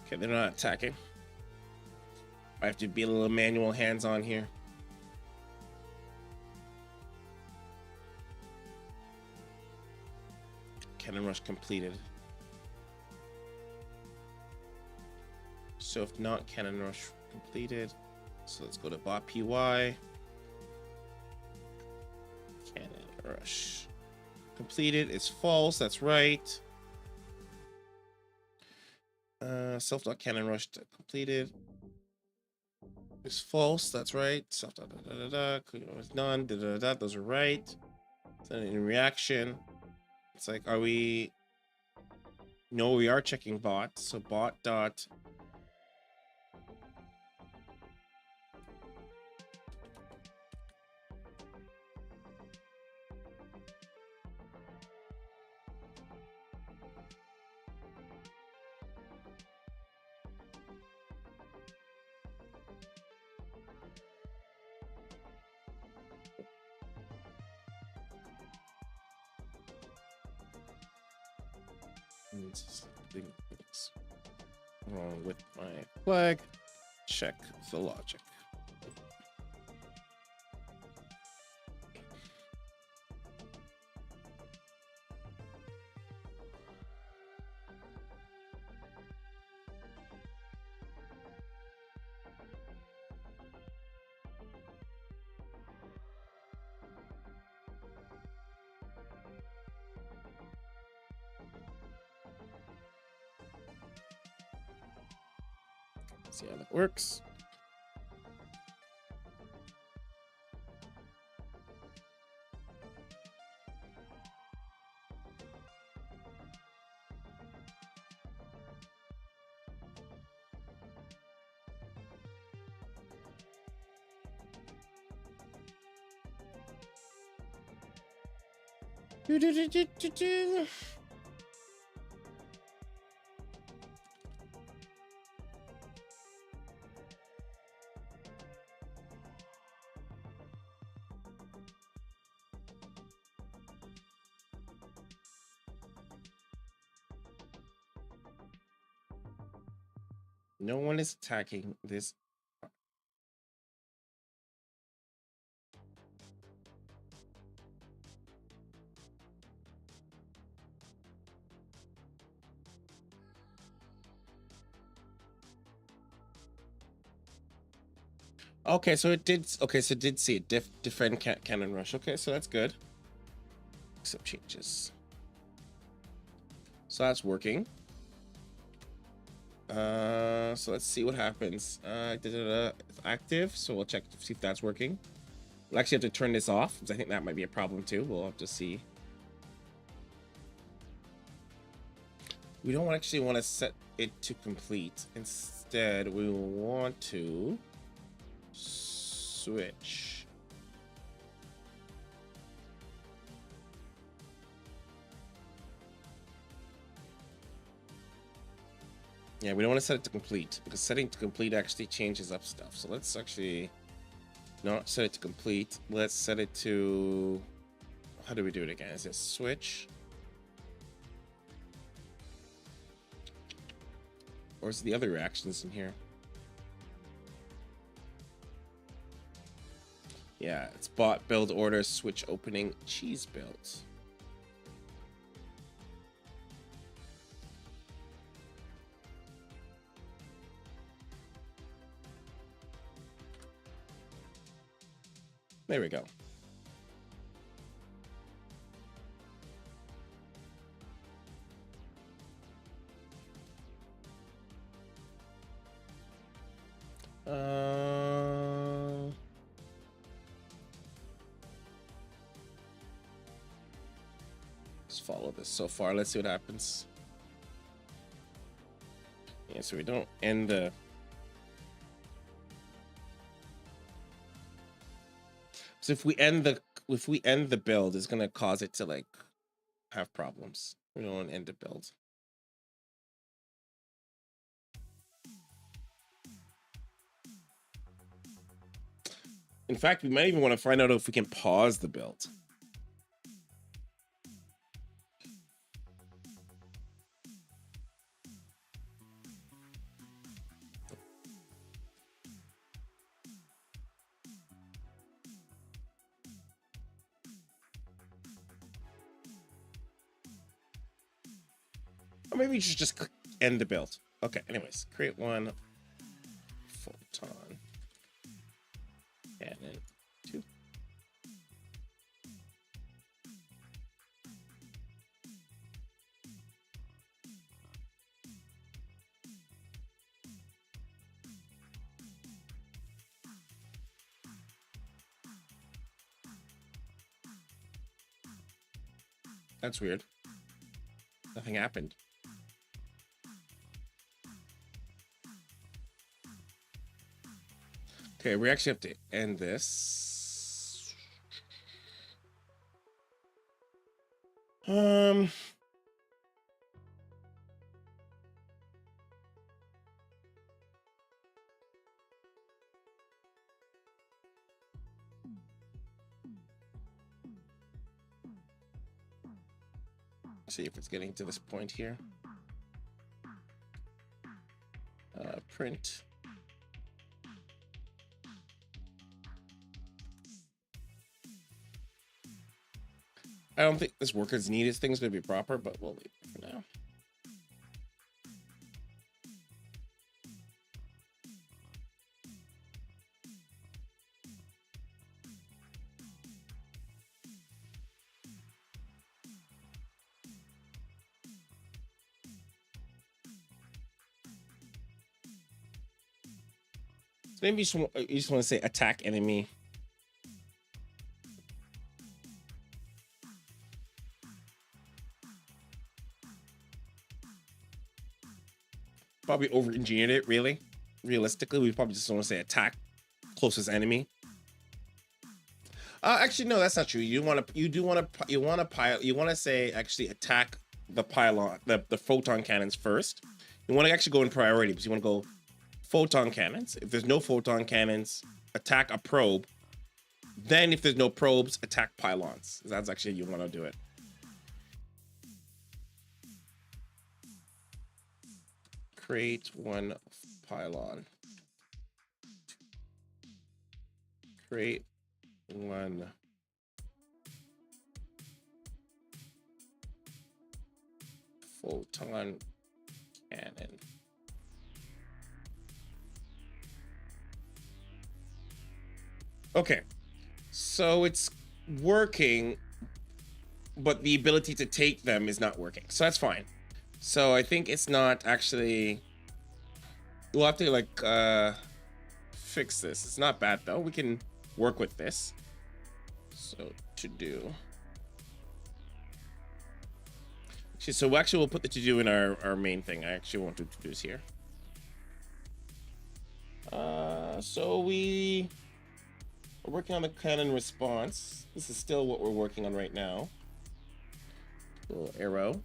okay, they're not attacking. I have to be a little manual hands-on here. Cannon rush completed. So if not, cannon rush completed. So let's go to bot.py. Cannon rush completed is false. That's right. Self.cannon rush completed. It's false. That's right. Self. Was none. Those are right. Then in reaction, it's like, are we? No, we are checking bot. So bot dot. Wrong with my flag. Check the logic. See how that works. No one is attacking this. Okay, so it did. Okay, so it did see it. Defend cannon rush. Okay, so that's good. Accept changes. So that's working. So let's see what happens. It's active, so we'll check to see if that's working. We'll actually have to turn this off because I think that might be a problem too. We'll have to see. We don't actually want to set it to complete. Instead, we will want to switch. Yeah, we don't want to set it to complete because setting to complete actually changes up stuff. So let's actually not set it to complete. Let's set it to, how do we do it again? Is it switch? Or is it the other reactions in here? Yeah, it's bot build order, switch opening, cheese build. There we go. Let's follow this so far. Let's see what happens. Yeah, so we don't end the. So if we end the build, it's gonna cause it to like have problems. We don't want to end the build. In fact, we might even want to find out if we can pause the build. Or maybe we should just end the build. Okay, anyways, create one photon. And then 2. That's weird. Nothing happened. Okay, we actually have to end this. See if it's getting to this point here. Print. I don't think this worker's needed thing's gonna be proper, but we'll leave it for now. So maybe you just want to say attack enemy. Probably over-engineered it, really. Realistically, we probably just want to say attack closest enemy. Actually, no, that's not true. You want to say actually attack the pylon, the photon cannons first. You want to actually go in priority because you want to go photon cannons. If there's no photon cannons, attack a probe. Then if there's no probes, attack pylons. That's actually how you want to do it. Create one pylon. Create one photon cannon. Okay, so it's working, but the ability to take them is not working. So that's fine. So I think it's not actually. We'll have to like fix this. It's not bad though. We can work with this. So to do. Actually, so actually we'll put the to do in our main thing. I actually want to do's here. So we're working on the cannon response. This is still what we're working on right now. Little arrow.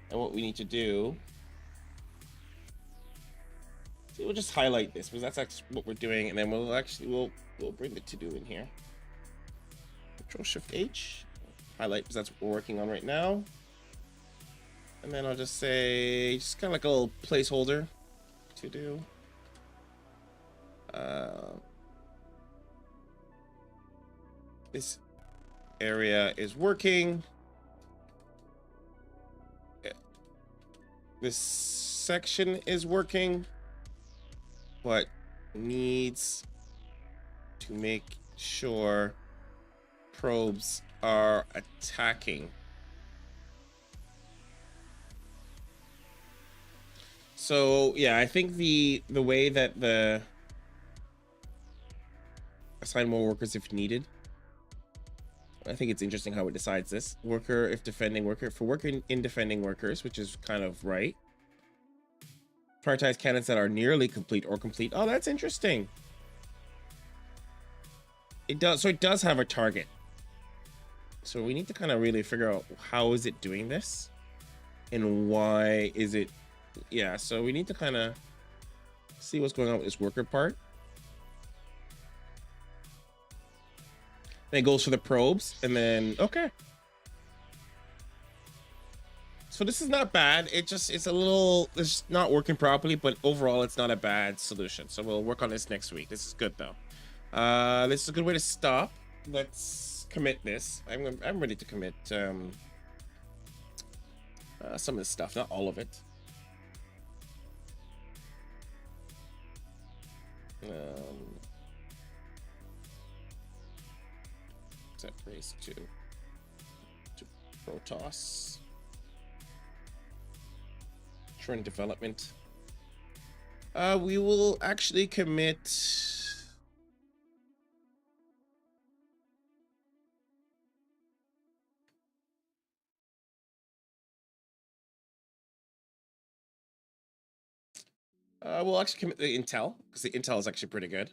And what we need to do, so we'll just highlight this because that's actually what we're doing, and then we'll bring the to do in here. Control Shift H, highlight because that's what we're working on right now. And then I'll just say, just kind of like a little placeholder to do. This area is working. This section is working, but needs to make sure probes are attacking. So yeah, I think the way that the assign more workers if needed. I think it's interesting how it decides this. Worker if defending worker for working in defending workers, which is kind of right. Prioritize cannons that are nearly complete or complete. Oh, that's interesting. It does, so it does have a target. So we need to kind of really figure out how is it doing this and why is it. Yeah, so we need to kind of see what's going on with this worker part. Then it goes for the probes, and then okay. So this is not bad. It's a little, it's not working properly, but overall it's not a bad solution. So we'll work on this next week. This is good though. This is a good way to stop. Let's commit this. I'm ready to commit some of this stuff, not all of it. Set race to Protoss. Trend development. We will actually commit We'll actually commit the intel because the intel is actually pretty good.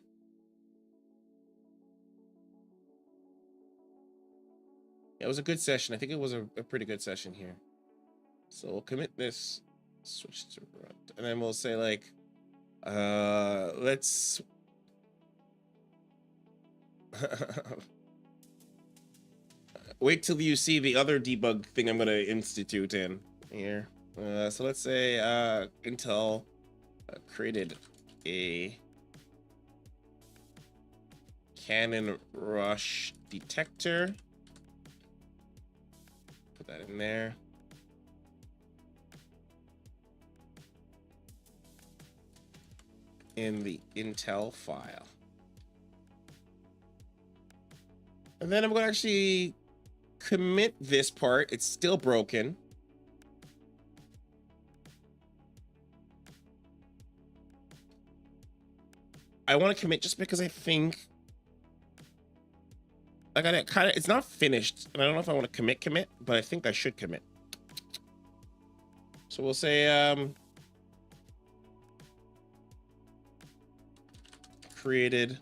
Yeah, it was a good session. I think it was a pretty good session here. So we'll commit this, switch to run, and then we'll say like, let's wait till you see the other debug thing I'm gonna institute in here. So let's say Intel created a cannon rush detector. Put that in there. In the Intel file. And then I'm going to actually commit this part. It's still broken. I want to commit just because I think I got it kind of, it's not finished. And I don't know if I want to commit, but I think I should commit. So we'll say, created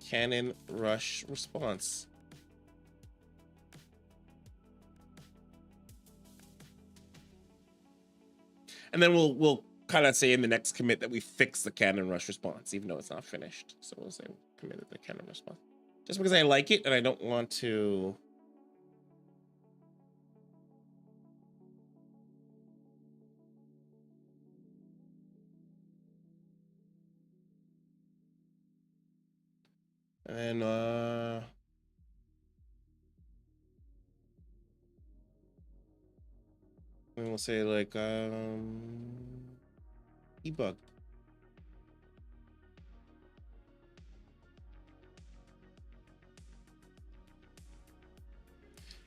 cannon rush response. And then we'll kind of say in the next commit that we fix the cannon rush response, even though it's not finished. So we'll say we committed the cannon response just because I like it and I don't want to. And and we'll say like debug.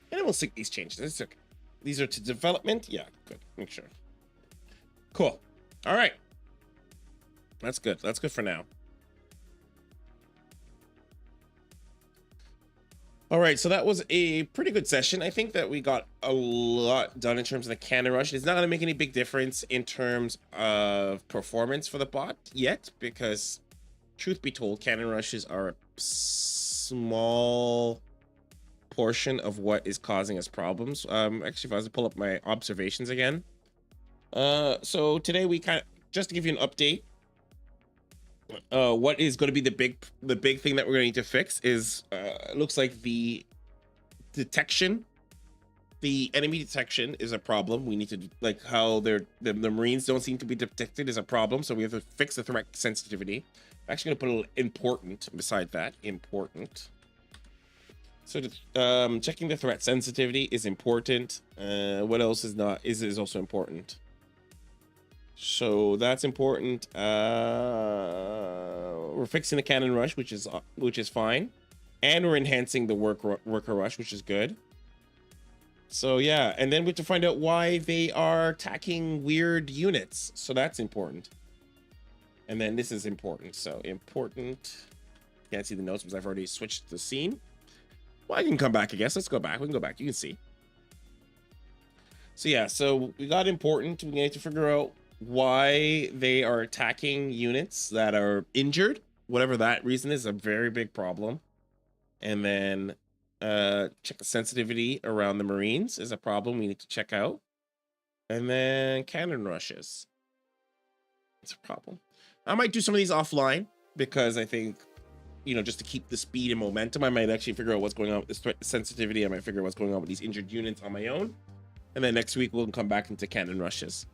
And then we'll sync these changes. It's okay. These are to development. Yeah, good. Make sure. Cool. All right. That's good. That's good for now. All right, so that was a pretty good session. I think that we got a lot done in terms of the cannon rush. It's not going to make any big difference in terms of performance for the bot yet, because truth be told, cannon rushes are a small portion of what is causing us problems. Actually, if I was to pull up my observations again. So today we just to give you an update, what is going to be the big thing that we're going to need to fix is looks like the detection, the enemy detection is a problem. We need to, like, how the Marines don't seem to be detected is a problem, so we have to fix the threat sensitivity. I'm actually going to put a little important beside that. Important. So checking the threat sensitivity is important. What else is not is also important? So that's important. We're fixing the cannon rush, which is fine, and we're enhancing the worker rush, which is good. So yeah, and then we have to find out why they are attacking weird units. So that's important. And then this is important. So important. Can't see the notes because I've already switched the scene. Well, I can come back, I guess. Let's go back. We can go back. You can see. So yeah, so we got important. We need to figure out why they are attacking units that are injured. Whatever that reason is, a very big problem. And then check the sensitivity around the Marines is a problem we need to check out. And then cannon rushes. It's a problem. I might do some of these offline because I think, you know, just to keep the speed and momentum, I might actually figure out what's going on with this threat sensitivity. I might figure out what's going on with these injured units on my own. And then next week we'll come back into cannon rushes.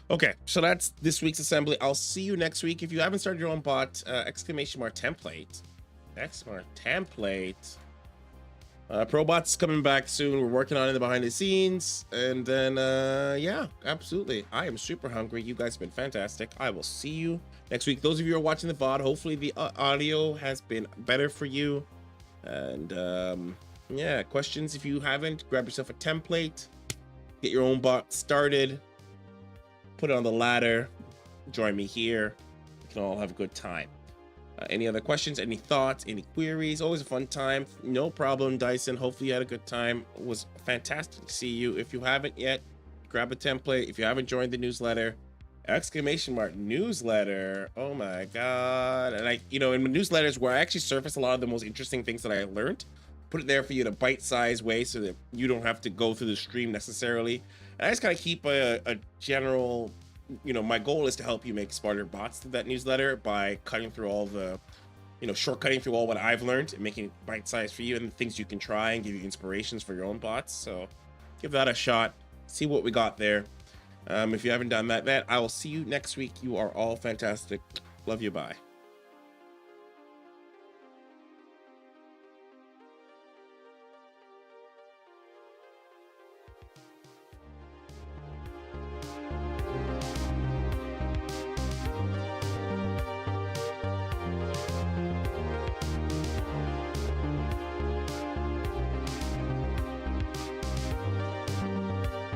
Okay, so that's this week's assembly. I'll see you next week. If you haven't started your own bot, exclamation mark template. Probot's coming back soon. We're working on it behind the scenes. And then, yeah, absolutely. I am super hungry. You guys have been fantastic. I will see you next week. Those of you who are watching the VOD, hopefully the audio has been better for you. And, yeah, questions if you haven't, grab yourself a template. Get your own bot started. Put it on the ladder. Join me here. We can all have a good time. Any other questions, any thoughts, any queries? Always a fun time. No problem, Dyson. Hopefully you had a good time. It was fantastic to see you. If you haven't yet, grab a template. If you haven't joined the newsletter, !newsletter. Oh my God. And in the newsletters where I actually surface a lot of the most interesting things that I learned, put it there for you in a bite-sized way so that you don't have to go through the stream necessarily. And I just kind of keep a general, my goal is to help you make smarter bots through that newsletter by cutting through all the, shortcutting through all what I've learned and making it bite-sized for you and things you can try and give you inspirations for your own bots. So give that a shot. See what we got there. If you haven't done that, I will see you next week. You are all fantastic. Love you. Bye.